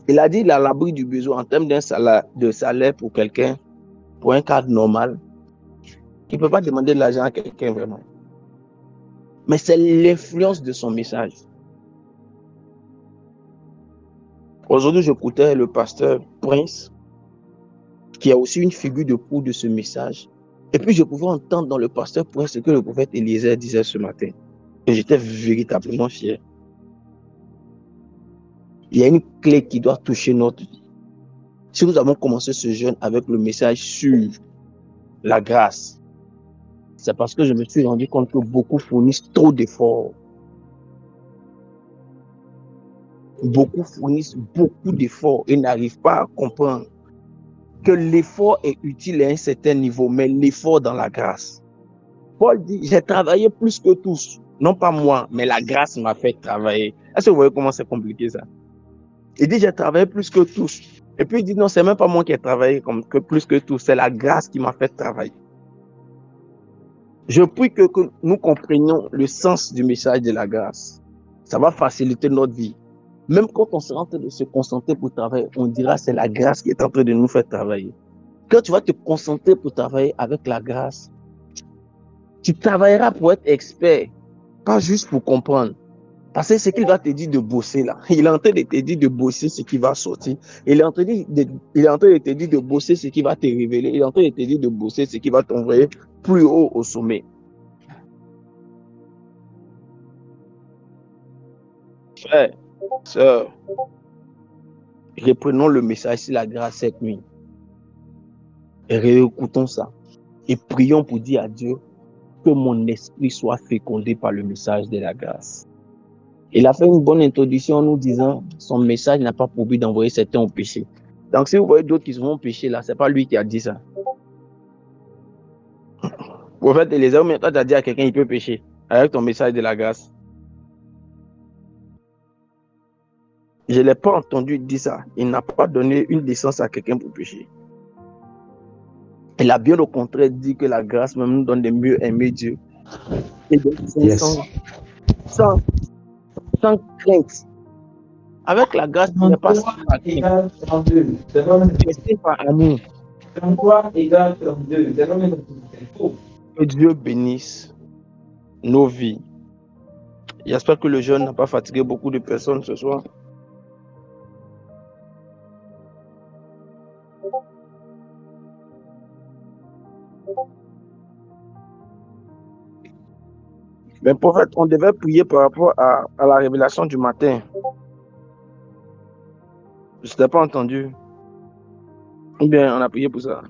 Il a dit, il est à l'abri du besoin en termes de salaire pour quelqu'un, pour un cadre normal. Il ne peut pas demander de l'argent à quelqu'un vraiment. Mais c'est l'influence de son message. Aujourd'hui, j'écoutais le pasteur Prince, qui est aussi une figure de proue de ce message. Et puis, je pouvais entendre dans le pasteur Prince ce que le prophète Élisée disait ce matin. Et j'étais véritablement fier. Il y a une clé qui doit toucher notre vie. Si nous avons commencé ce jeûne avec le message sur la grâce, c'est parce que je me suis rendu compte que beaucoup fournissent trop d'efforts. Beaucoup fournissent beaucoup d'efforts et n'arrivent pas à comprendre que l'effort est utile à un certain niveau, mais l'effort dans la grâce. Paul dit, j'ai travaillé plus que tous. Non pas moi, mais la grâce m'a fait travailler. Est-ce que vous voyez comment c'est compliqué ça? Il dit, j'ai travaillé plus que tous. Et puis il dit, non, c'est même pas moi qui ai travaillé plus que tous, c'est la grâce qui m'a fait travailler. Je prie que nous comprenions le sens du message de la grâce. Ça va faciliter notre vie. Même quand on sera en train de se concentrer pour travailler, on dira c'est la grâce qui est en train de nous faire travailler. Quand tu vas te concentrer pour travailler avec la grâce, tu travailleras pour être expert, pas juste pour comprendre. Parce que ce qu'il va te dire de bosser là, il est en train de te dire de bosser ce qui va sortir. Il est en train de te dire de bosser ce qui va te révéler. Il est en train de te dire de bosser ce qui va t'envoyer plus haut au sommet. Frère, sœur, reprenons le message sur la grâce cette nuit. Et réécoutons ça. Et prions pour dire à Dieu que mon esprit soit fécondé par le message de la grâce. Il a fait une bonne introduction en nous disant son message n'a pas pour but d'envoyer certains au péché. Donc si vous voyez d'autres qui vont pécher là, c'est pas lui qui a dit ça. Au fait, les hommes, toi tu as dit à quelqu'un il peut pécher avec ton message de la grâce. Je ne l'ai pas entendu dire ça. Il n'a pas donné une licence à quelqu'un pour pécher. Il a bien au contraire dit que la grâce même nous donne de mieux aimer Dieu. Et donc, sans crainte. Avec la grâce, il n'est pas si par amour. 33 égale 32. Que Dieu bénisse nos vies. J'espère que le jeûne n'a pas fatigué beaucoup de personnes ce soir. Mais prophète, on devait prier par rapport à la révélation du matin. Je ne t'ai pas entendu. Ou bien on a prié pour ça.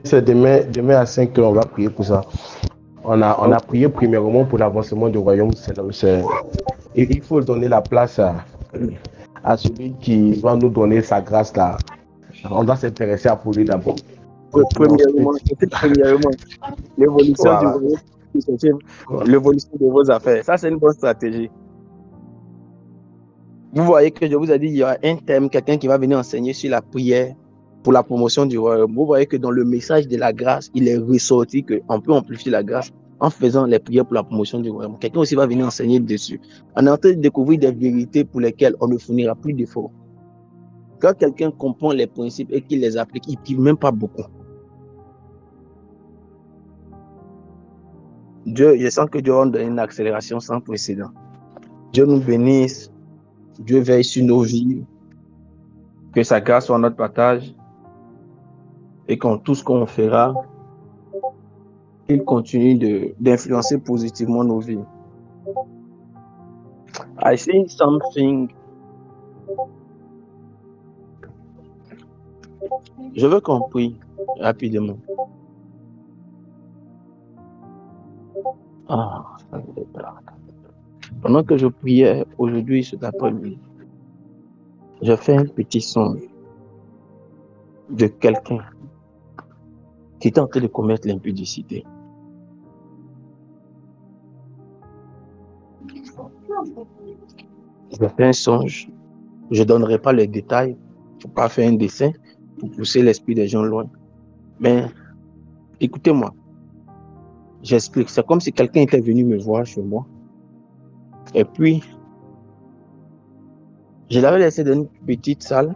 C'est demain à 5 heures, on va prier pour ça. On a prié premièrement pour l'avancement du royaume. Il faut donner la place à celui qui va nous donner sa grâce là. On doit s'intéresser à pour lui d'abord. Premièrement, l'évolution Voilà. du royaume, l'évolution de vos affaires. Ça, c'est une bonne stratégie. Vous voyez que je vous ai dit, il y a un thème, quelqu'un qui va venir enseigner sur la prière pour la promotion du royaume. Vous voyez que dans le message de la grâce, il est ressorti qu'on peut amplifier la grâce en faisant les prières pour la promotion du royaume. Quelqu'un aussi va venir enseigner dessus. On est en train de découvrir des vérités pour lesquelles on ne fournira plus d'efforts. Quand quelqu'un comprend les principes et qu'il les applique, il ne prie même pas beaucoup. Dieu, je sens que Dieu va nous donner une accélération sans précédent. Dieu nous bénisse. Dieu veille sur nos vies. Que sa grâce soit notre partage. Et qu'en tout ce qu'on fera, il continue d'influencer positivement nos vies. I see something. Je veux qu'on prie rapidement. Pendant que je priais aujourd'hui, cet après-midi, j'ai fait un petit songe de quelqu'un qui est en train de commettre l'impudicité. J'ai fait un songe. Je ne donnerai pas les détails. Il ne faut pas faire un dessin pour pousser l'esprit des gens loin. Mais écoutez-moi. J'explique. C'est comme si quelqu'un était venu me voir chez moi. Et puis, je l'avais laissé dans une petite salle.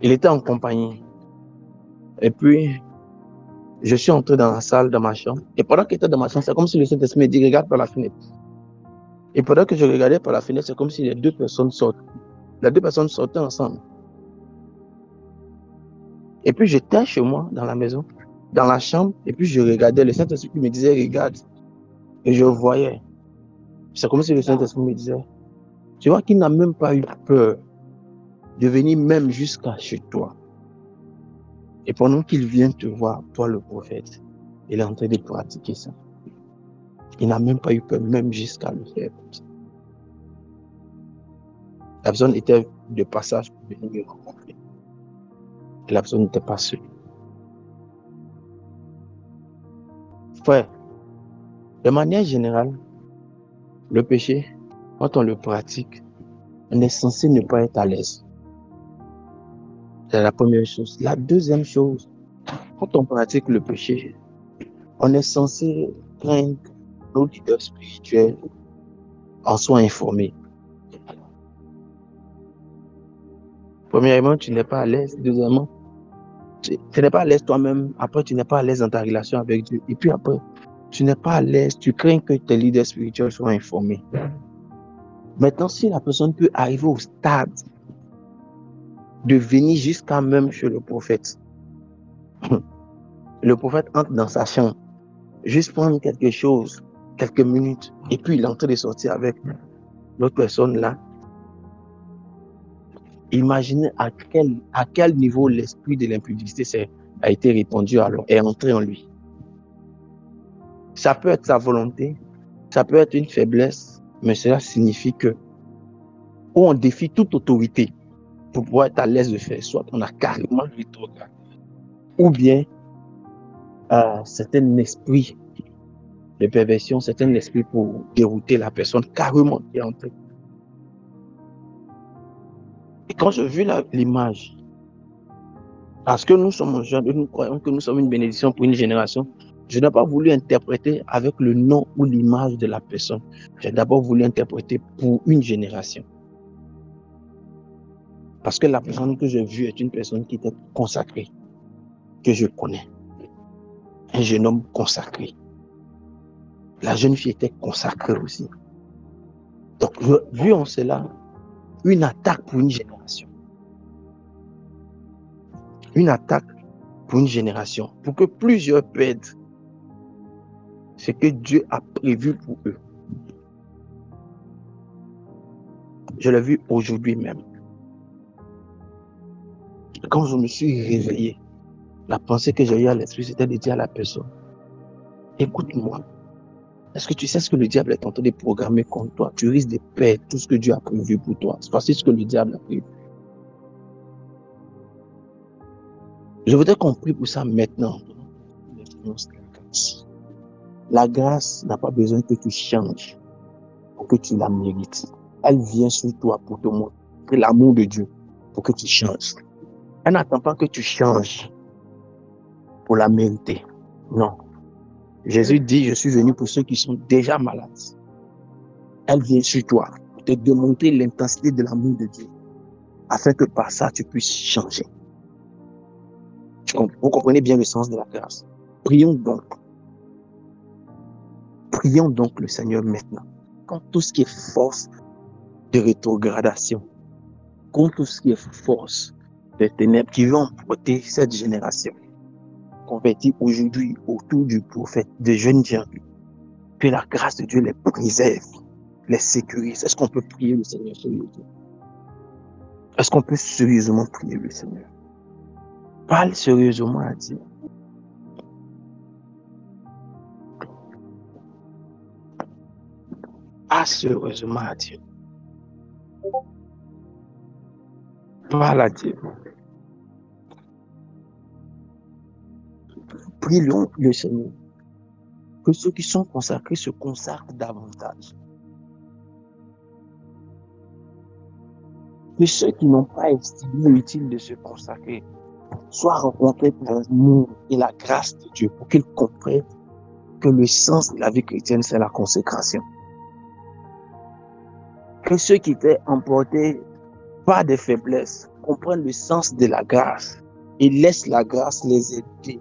Il était en compagnie. Et puis, je suis entré dans la salle, dans ma chambre. Et pendant qu'il était dans ma chambre, c'est comme si le Saint-Esprit me dit, regarde par la fenêtre. Et pendant que je regardais par la fenêtre, c'est comme si les deux personnes sortaient. Les deux personnes sortaient ensemble. Et puis, j'étais chez moi, dans la maison, dans la chambre. Et puis, je regardais. Le Saint-Esprit me disait, regarde. Et je voyais. C'est comme si le Saint-Esprit me disait, tu vois qu'il n'a même pas eu peur de venir même jusqu'à chez toi. Et pendant qu'il vient te voir, toi le prophète, il est en train de pratiquer ça. Il n'a même pas eu peur, même jusqu'à le faire. La personne était de passage pour venir me rencontrer. Et la personne n'était pas seule. Frère, de manière générale, le péché, quand on le pratique, on est censé ne pas être à l'aise. C'est la première chose. La deuxième chose, quand on pratique le péché, on est censé craindre que nos leaders spirituels en soient informés. Premièrement, tu n'es pas à l'aise. Deuxièmement, tu n'es pas à l'aise toi-même. Après, tu n'es pas à l'aise dans ta relation avec Dieu. Et puis après, tu n'es pas à l'aise. Tu crains que tes leaders spirituels soient informés. Maintenant, si la personne peut arriver au stade de venir jusqu'à même chez le prophète, le prophète entre dans sa chambre, juste prendre quelque chose, quelques minutes, et puis il est en train de sortir avec l'autre personne là. Imaginez à quel niveau l'esprit de l'impudicité a été répandu alors, est entré en lui. Ça peut être sa volonté, ça peut être une faiblesse, mais cela signifie que on défie toute autorité pour pouvoir être à l'aise de faire, soit on a carrément rétrogradé, ou bien c'est un esprit de perversion, c'est un esprit pour dérouter la personne carrément qui est entrée. Et quand je vis l'image, parce que nous sommes jeunes et nous croyons que nous sommes une bénédiction pour une génération, je n'ai pas voulu interpréter avec le nom ou l'image de la personne. J'ai d'abord voulu interpréter pour une génération. Parce que la personne que j'ai vue est une personne qui était consacrée, que je connais. Un jeune homme consacré. La jeune fille était consacrée aussi. Donc, vu en cela, une attaque pour une génération. Une attaque pour une génération, pour que plusieurs perdent ce que Dieu a prévu pour eux. Je l'ai vu aujourd'hui même. Quand je me suis réveillé, la pensée que j'ai eue à l'esprit, c'était de dire à la personne, écoute-moi, est-ce que tu sais ce que le diable est en train de programmer contre toi? Tu risques de perdre tout ce que Dieu a prévu pour toi. C'est ce que le diable a prévu. Je voudrais qu'on prie pour ça maintenant. La grâce n'a pas besoin que tu changes pour que tu la mérites. Elle vient sur toi pour te montrer l'amour de Dieu, pour que tu changes. Elle n'attend pas que tu changes pour la mériter. Non. Jésus dit, je suis venu pour ceux qui sont déjà malades. Elle vient sur toi pour te démontrer l'intensité de l'amour de Dieu, afin que par ça, tu puisses changer. Vous comprenez bien le sens de la grâce. Prions donc. Prions donc le Seigneur maintenant. Contre tout ce qui est force de rétrogradation, contre tout ce qui est force de ténèbres qui vont emporter cette génération convertie aujourd'hui autour du prophète, des jeunes gens, que la grâce de Dieu les préserve, les sécurise. Est-ce qu'on peut prier le Seigneur sérieusement? Est-ce qu'on peut sérieusement prier le Seigneur? Parle sérieusement à Dieu. Parle sérieusement à Dieu. Parle à Dieu. Prions le Seigneur. Que ceux qui sont consacrés se consacrent davantage. Que ceux qui n'ont pas estimé utile de se consacrer soient rencontrés par l'amour et la grâce de Dieu pour qu'ils comprennent que le sens de la vie chrétienne, c'est la consécration. Que ceux qui étaient emportés par des faiblesses comprennent le sens de la grâce et laissent la grâce les aider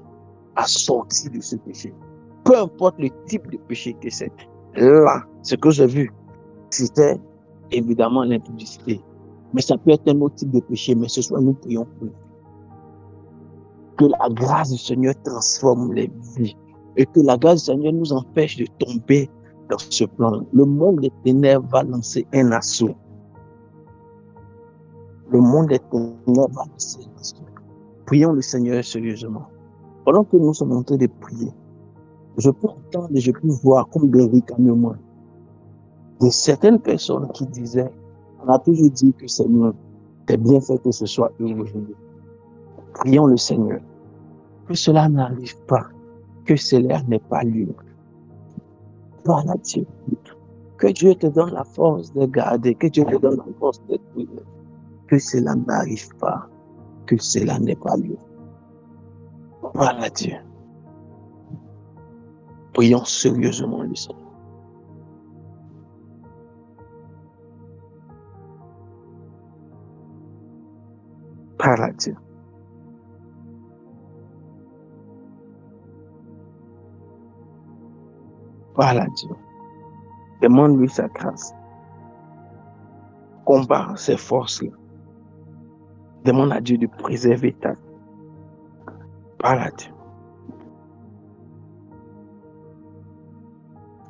à sortir de ce péché. Peu importe le type de péché que c'est. Là, ce que j'ai vu, c'était évidemment l'impudicité. Mais ça peut être un autre type de péché, mais ce soir, nous prions pour lui. Que la grâce du Seigneur transforme les vies et que la grâce du Seigneur nous empêche de tomber dans ce plan. Le monde des ténèbres va lancer un assaut. Le monde des ténèbres va lancer un assaut. Prions le Seigneur sérieusement. Pendant que nous sommes en train de prier, je peux entendre et je peux voir comme des ricanements de certaines personnes qui disaient, on a toujours dit que Seigneur, c'est bien fait que ce soit eux aujourd'hui. Prions le Seigneur. Que cela n'arrive pas, que cela n'ait pas lieu. Parle à Dieu. Que Dieu te donne la force de garder, que Dieu te donne la force de prier. Que cela n'arrive pas, que cela n'ait pas lieu. Parle à Dieu. Prions sérieusement le Seigneur. Parle à Dieu. Parle à Dieu. Demande-lui sa grâce. Combat ses forces-là. Demande à Dieu de préserver ta vie. Parle à Dieu.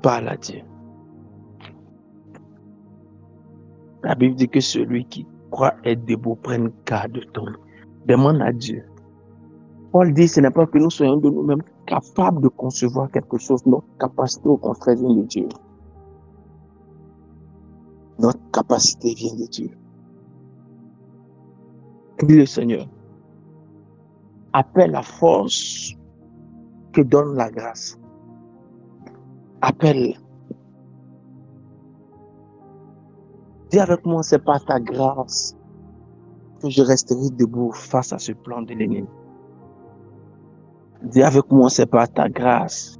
Parle à Dieu. La Bible dit que celui qui croit être debout prenne garde de tomber. Demande à Dieu. Paul dit, ce n'est pas que nous soyons de nous-mêmes capables de concevoir quelque chose. Notre capacité, au contraire, vient de Dieu. Notre capacité vient de Dieu. Prie le Seigneur. Appelle la force que donne la grâce. Appelle. Dis avec moi, c'est par ta grâce que je resterai debout face à ce plan de l'ennemi. Dis avec moi, c'est par ta grâce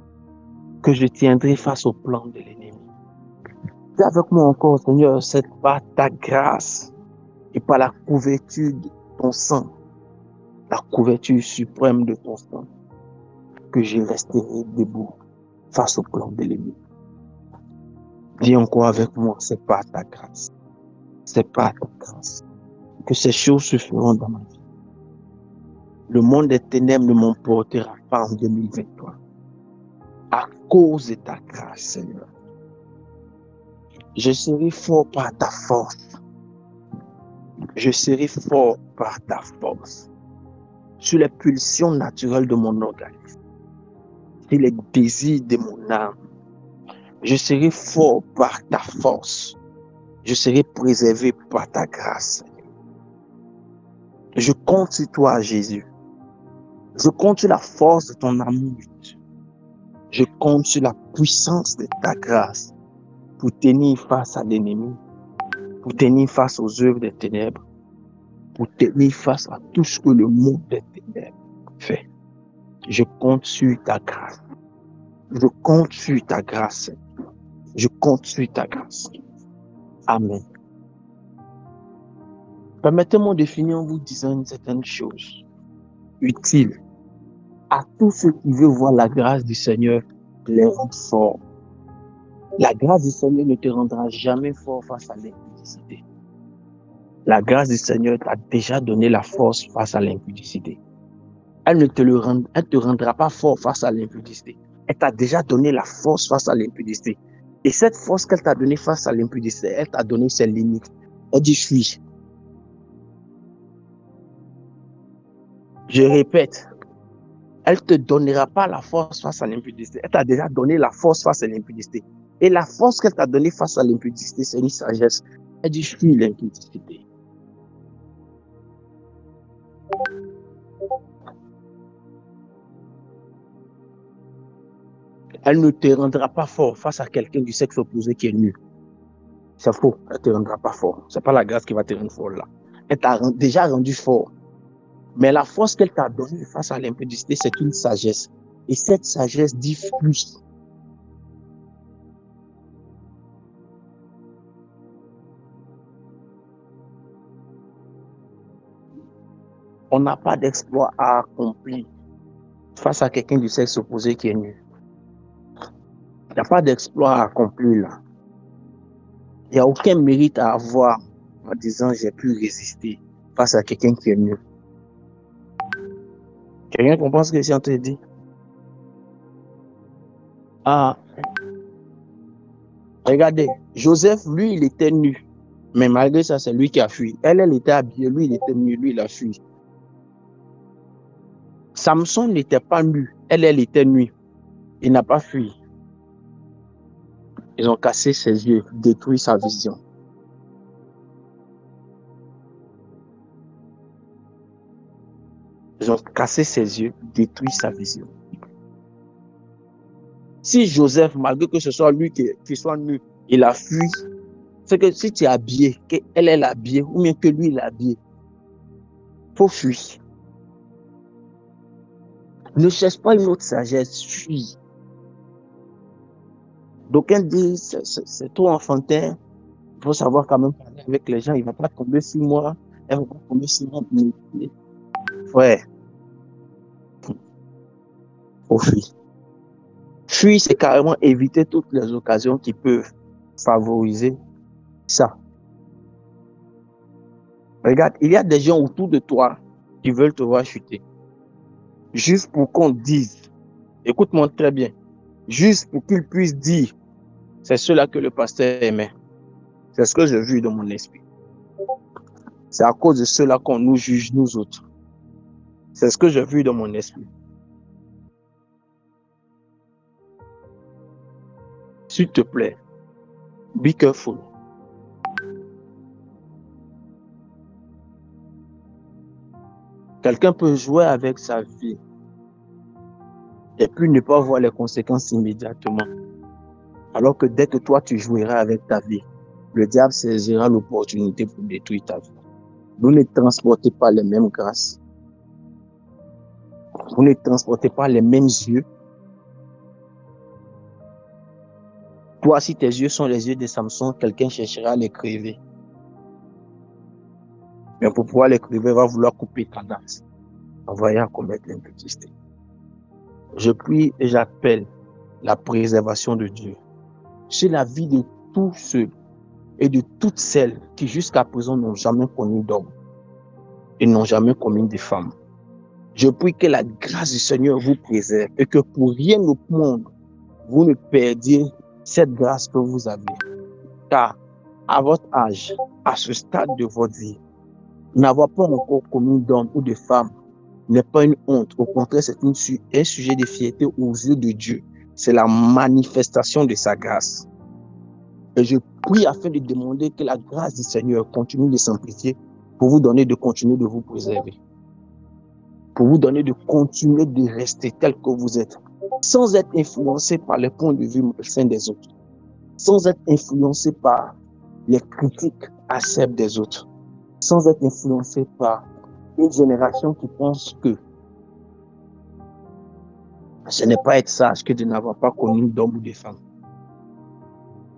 que je tiendrai face au plan de l'ennemi. Dis avec moi encore, Seigneur, c'est par ta grâce et par la couverture de ton sang, la couverture suprême de ton sang, que je resterai debout face au plan de l'ennemi. Dis encore avec moi, c'est par ta grâce. C'est par ta grâce que ces choses se feront dans ma vie. Le monde des ténèbres ne m'emportera pas en 2023. À cause de ta grâce, Seigneur. Je serai fort par ta force. Je serai fort par ta force. Sur les pulsions naturelles de mon organisme. Sur les désirs de mon âme. Je serai fort par ta force. Je serai préservé par ta grâce. Je compte sur toi, Jésus. Je compte sur la force de ton amour. Je compte sur la puissance de ta grâce pour tenir face à l'ennemi, pour tenir face aux œuvres des ténèbres, pour tenir face à tout ce que le monde des ténèbres fait. Je compte sur ta grâce. Je compte sur ta grâce. Je compte sur ta grâce. Amen. Permettez-moi de finir en vous disant une certaine chose utile à tous ceux qui veulent voir la grâce du Seigneur les rendre forts. La grâce du Seigneur ne te rendra jamais fort face à l'impudicité. La grâce du Seigneur t'a déjà donné la force face à l'impudicité. Elle ne te rendra pas fort face à l'impudicité. Elle t'a déjà donné la force face à l'impudicité. Et cette force qu'elle t'a donnée face à l'impudicité, elle t'a donné ses limites. Elle dit fuis. Je répète, elle ne te donnera pas la force face à l'impudicité. Elle t'a déjà donné la force face à l'impudicité. Et la force qu'elle t'a donnée face à l'impudicité, c'est une sagesse. Elle dit fuis l'impudicité. Elle ne te rendra pas fort face à quelqu'un du sexe opposé qui est nu. C'est faux, elle ne te rendra pas fort. Ce n'est pas la grâce qui va te rendre fort là. Elle t'a déjà rendu fort. Mais la force qu'elle t'a donnée face à l'impudicité, c'est une sagesse. Et cette sagesse dit plus. On n'a pas d'exploit à accomplir face à quelqu'un du sexe opposé qui est nu. Il n'y a pas d'exploit à accomplir là. Il n'y a aucun mérite à avoir en disant j'ai pu résister face à quelqu'un qui est nu. Quelqu'un comprend ce que je suis en train de dire? Ah, regardez, Joseph, lui, il était nu. Mais malgré ça, c'est lui qui a fui. Elle était habillée, lui, il était nu, lui, il a fui. Samson n'était pas nu, elle était nue. Il n'a pas fui. Ils ont cassé ses yeux, détruit sa vision. Ils ont cassé ses yeux, détruit sa vision. Si Joseph, malgré que ce soit lui qui soit nu, il a fui, c'est que si tu es habillé, qu'elle est habillée, ou bien que lui il est habillé, il faut fuir. Ne cherche pas une autre sagesse, fuis. D'aucuns disent c'est trop enfantin, il faut savoir quand même parler avec les gens, il ne va pas tomber 6 mois, elle ne va pas tomber 6 mois. Ouais. Faut fuir. Fuir, c'est carrément éviter toutes les occasions qui peuvent favoriser ça. Regarde, il y a des gens autour de toi qui veulent te voir chuter. Juste pour qu'on dise, écoute-moi très bien, juste pour qu'ils puissent dire, c'est cela que le pasteur aimait. C'est ce que j'ai vu dans mon esprit. C'est à cause de cela qu'on nous juge, nous autres. C'est ce que j'ai vu dans mon esprit. S'il te plaît, be careful. Quelqu'un peut jouer avec sa vie et puis ne pas voir les conséquences immédiatement. Alors que dès que toi tu joueras avec ta vie, le diable saisira l'opportunité pour détruire ta vie. Vous ne transportez pas les mêmes grâces. Vous ne transportez pas les mêmes yeux. Toi, si tes yeux sont les yeux de Samson, quelqu'un cherchera à les crever. Mais pour pouvoir les crever, il va vouloir couper ta danse, envoyer à commettre l'impudicité. Je prie et j'appelle la préservation de Dieu sur la vie de tous ceux et de toutes celles qui jusqu'à présent n'ont jamais connu d'homme et n'ont jamais connu de femmes. Je prie que la grâce du Seigneur vous préserve et que pour rien au monde, vous ne perdiez cette grâce que vous avez. Car à votre âge, à ce stade de votre vie, n'avoir pas encore commis d'homme ou de femme n'est pas une honte. Au contraire, c'est un sujet de fierté aux yeux de Dieu. C'est la manifestation de sa grâce. Et je prie afin de demander que la grâce du Seigneur continue de s'amplifier pour vous donner de continuer de vous préserver. Pour vous donner de continuer de rester tel que vous êtes, sans être influencé par les points de vue malsains des autres, sans être influencé par les critiques acerbes des autres, sans être influencé par une génération qui pense que ce n'est pas être sage que de n'avoir pas connu d'homme ou de femme.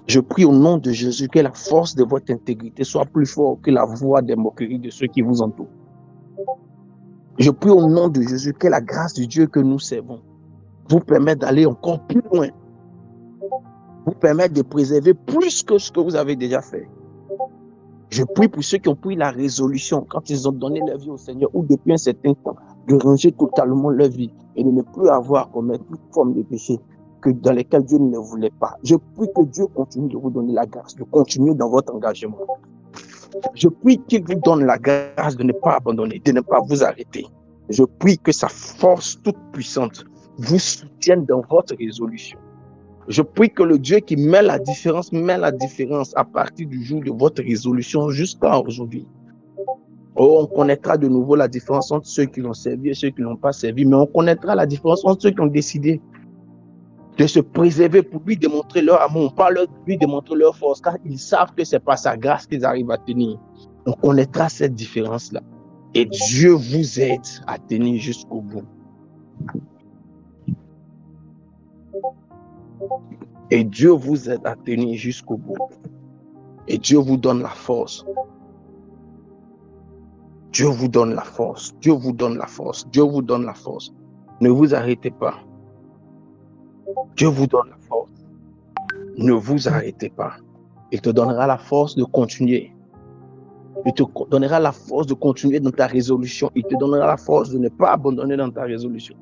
Je prie au nom de Jésus que la force de votre intégrité soit plus forte que la voix des moqueries de ceux qui vous entourent. Je prie au nom de Jésus que la grâce de Dieu que nous servons vous permette d'aller encore plus loin, vous permette de préserver plus que ce que vous avez déjà fait. Je prie pour ceux qui ont pris la résolution, quand ils ont donné leur vie au Seigneur, ou depuis un certain temps, de ranger totalement leur vie et de ne plus avoir commis toute forme de péché dans lesquels Dieu ne voulait pas. Je prie que Dieu continue de vous donner la grâce, de continuer dans votre engagement. Je prie qu'il vous donne la grâce de ne pas abandonner, de ne pas vous arrêter. Je prie que sa force toute puissante vous soutienne dans votre résolution. Je prie que le Dieu qui met la différence à partir du jour de votre résolution jusqu'à aujourd'hui. Oh, on connaîtra de nouveau la différence entre ceux qui l'ont servi et ceux qui ne l'ont pas servi, mais on connaîtra la différence entre ceux qui ont décidé de se préserver pour lui démontrer leur amour, pas lui démontrer leur force, car ils savent que ce n'est pas sa grâce qu'ils arrivent à tenir. On connaîtra cette différence-là. Et Dieu vous aide à tenir jusqu'au bout. Et Dieu vous aide à tenir jusqu'au bout. Et Dieu vous donne la force. Dieu vous donne la force. Dieu vous donne la force. Dieu vous donne la force. Ne vous arrêtez pas. Dieu vous donne la force. Ne vous arrêtez pas. Il te donnera la force de continuer. Il te donnera la force de continuer dans ta résolution. Il te donnera la force de ne pas abandonner dans ta résolution.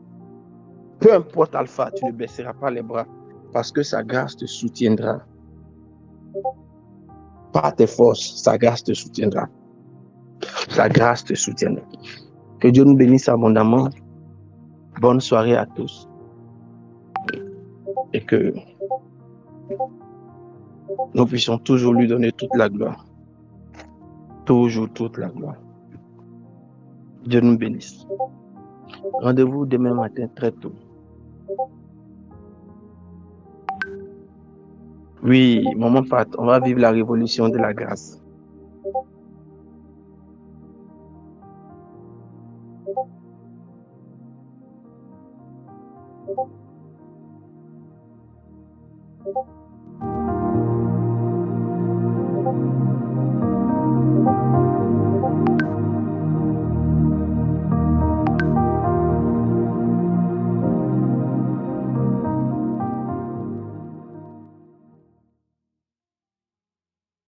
Peu importe Alpha, tu ne baisseras pas les bras parce que sa grâce te soutiendra. Pas tes forces, sa grâce te soutiendra. Sa grâce te soutiendra. Que Dieu nous bénisse abondamment. Bonne soirée à tous. Et que nous puissions toujours lui donner toute la gloire. Toujours toute la gloire. Dieu nous bénisse. Rendez-vous demain matin très tôt. Oui, maman Pat, on va vivre la révolution de la grâce.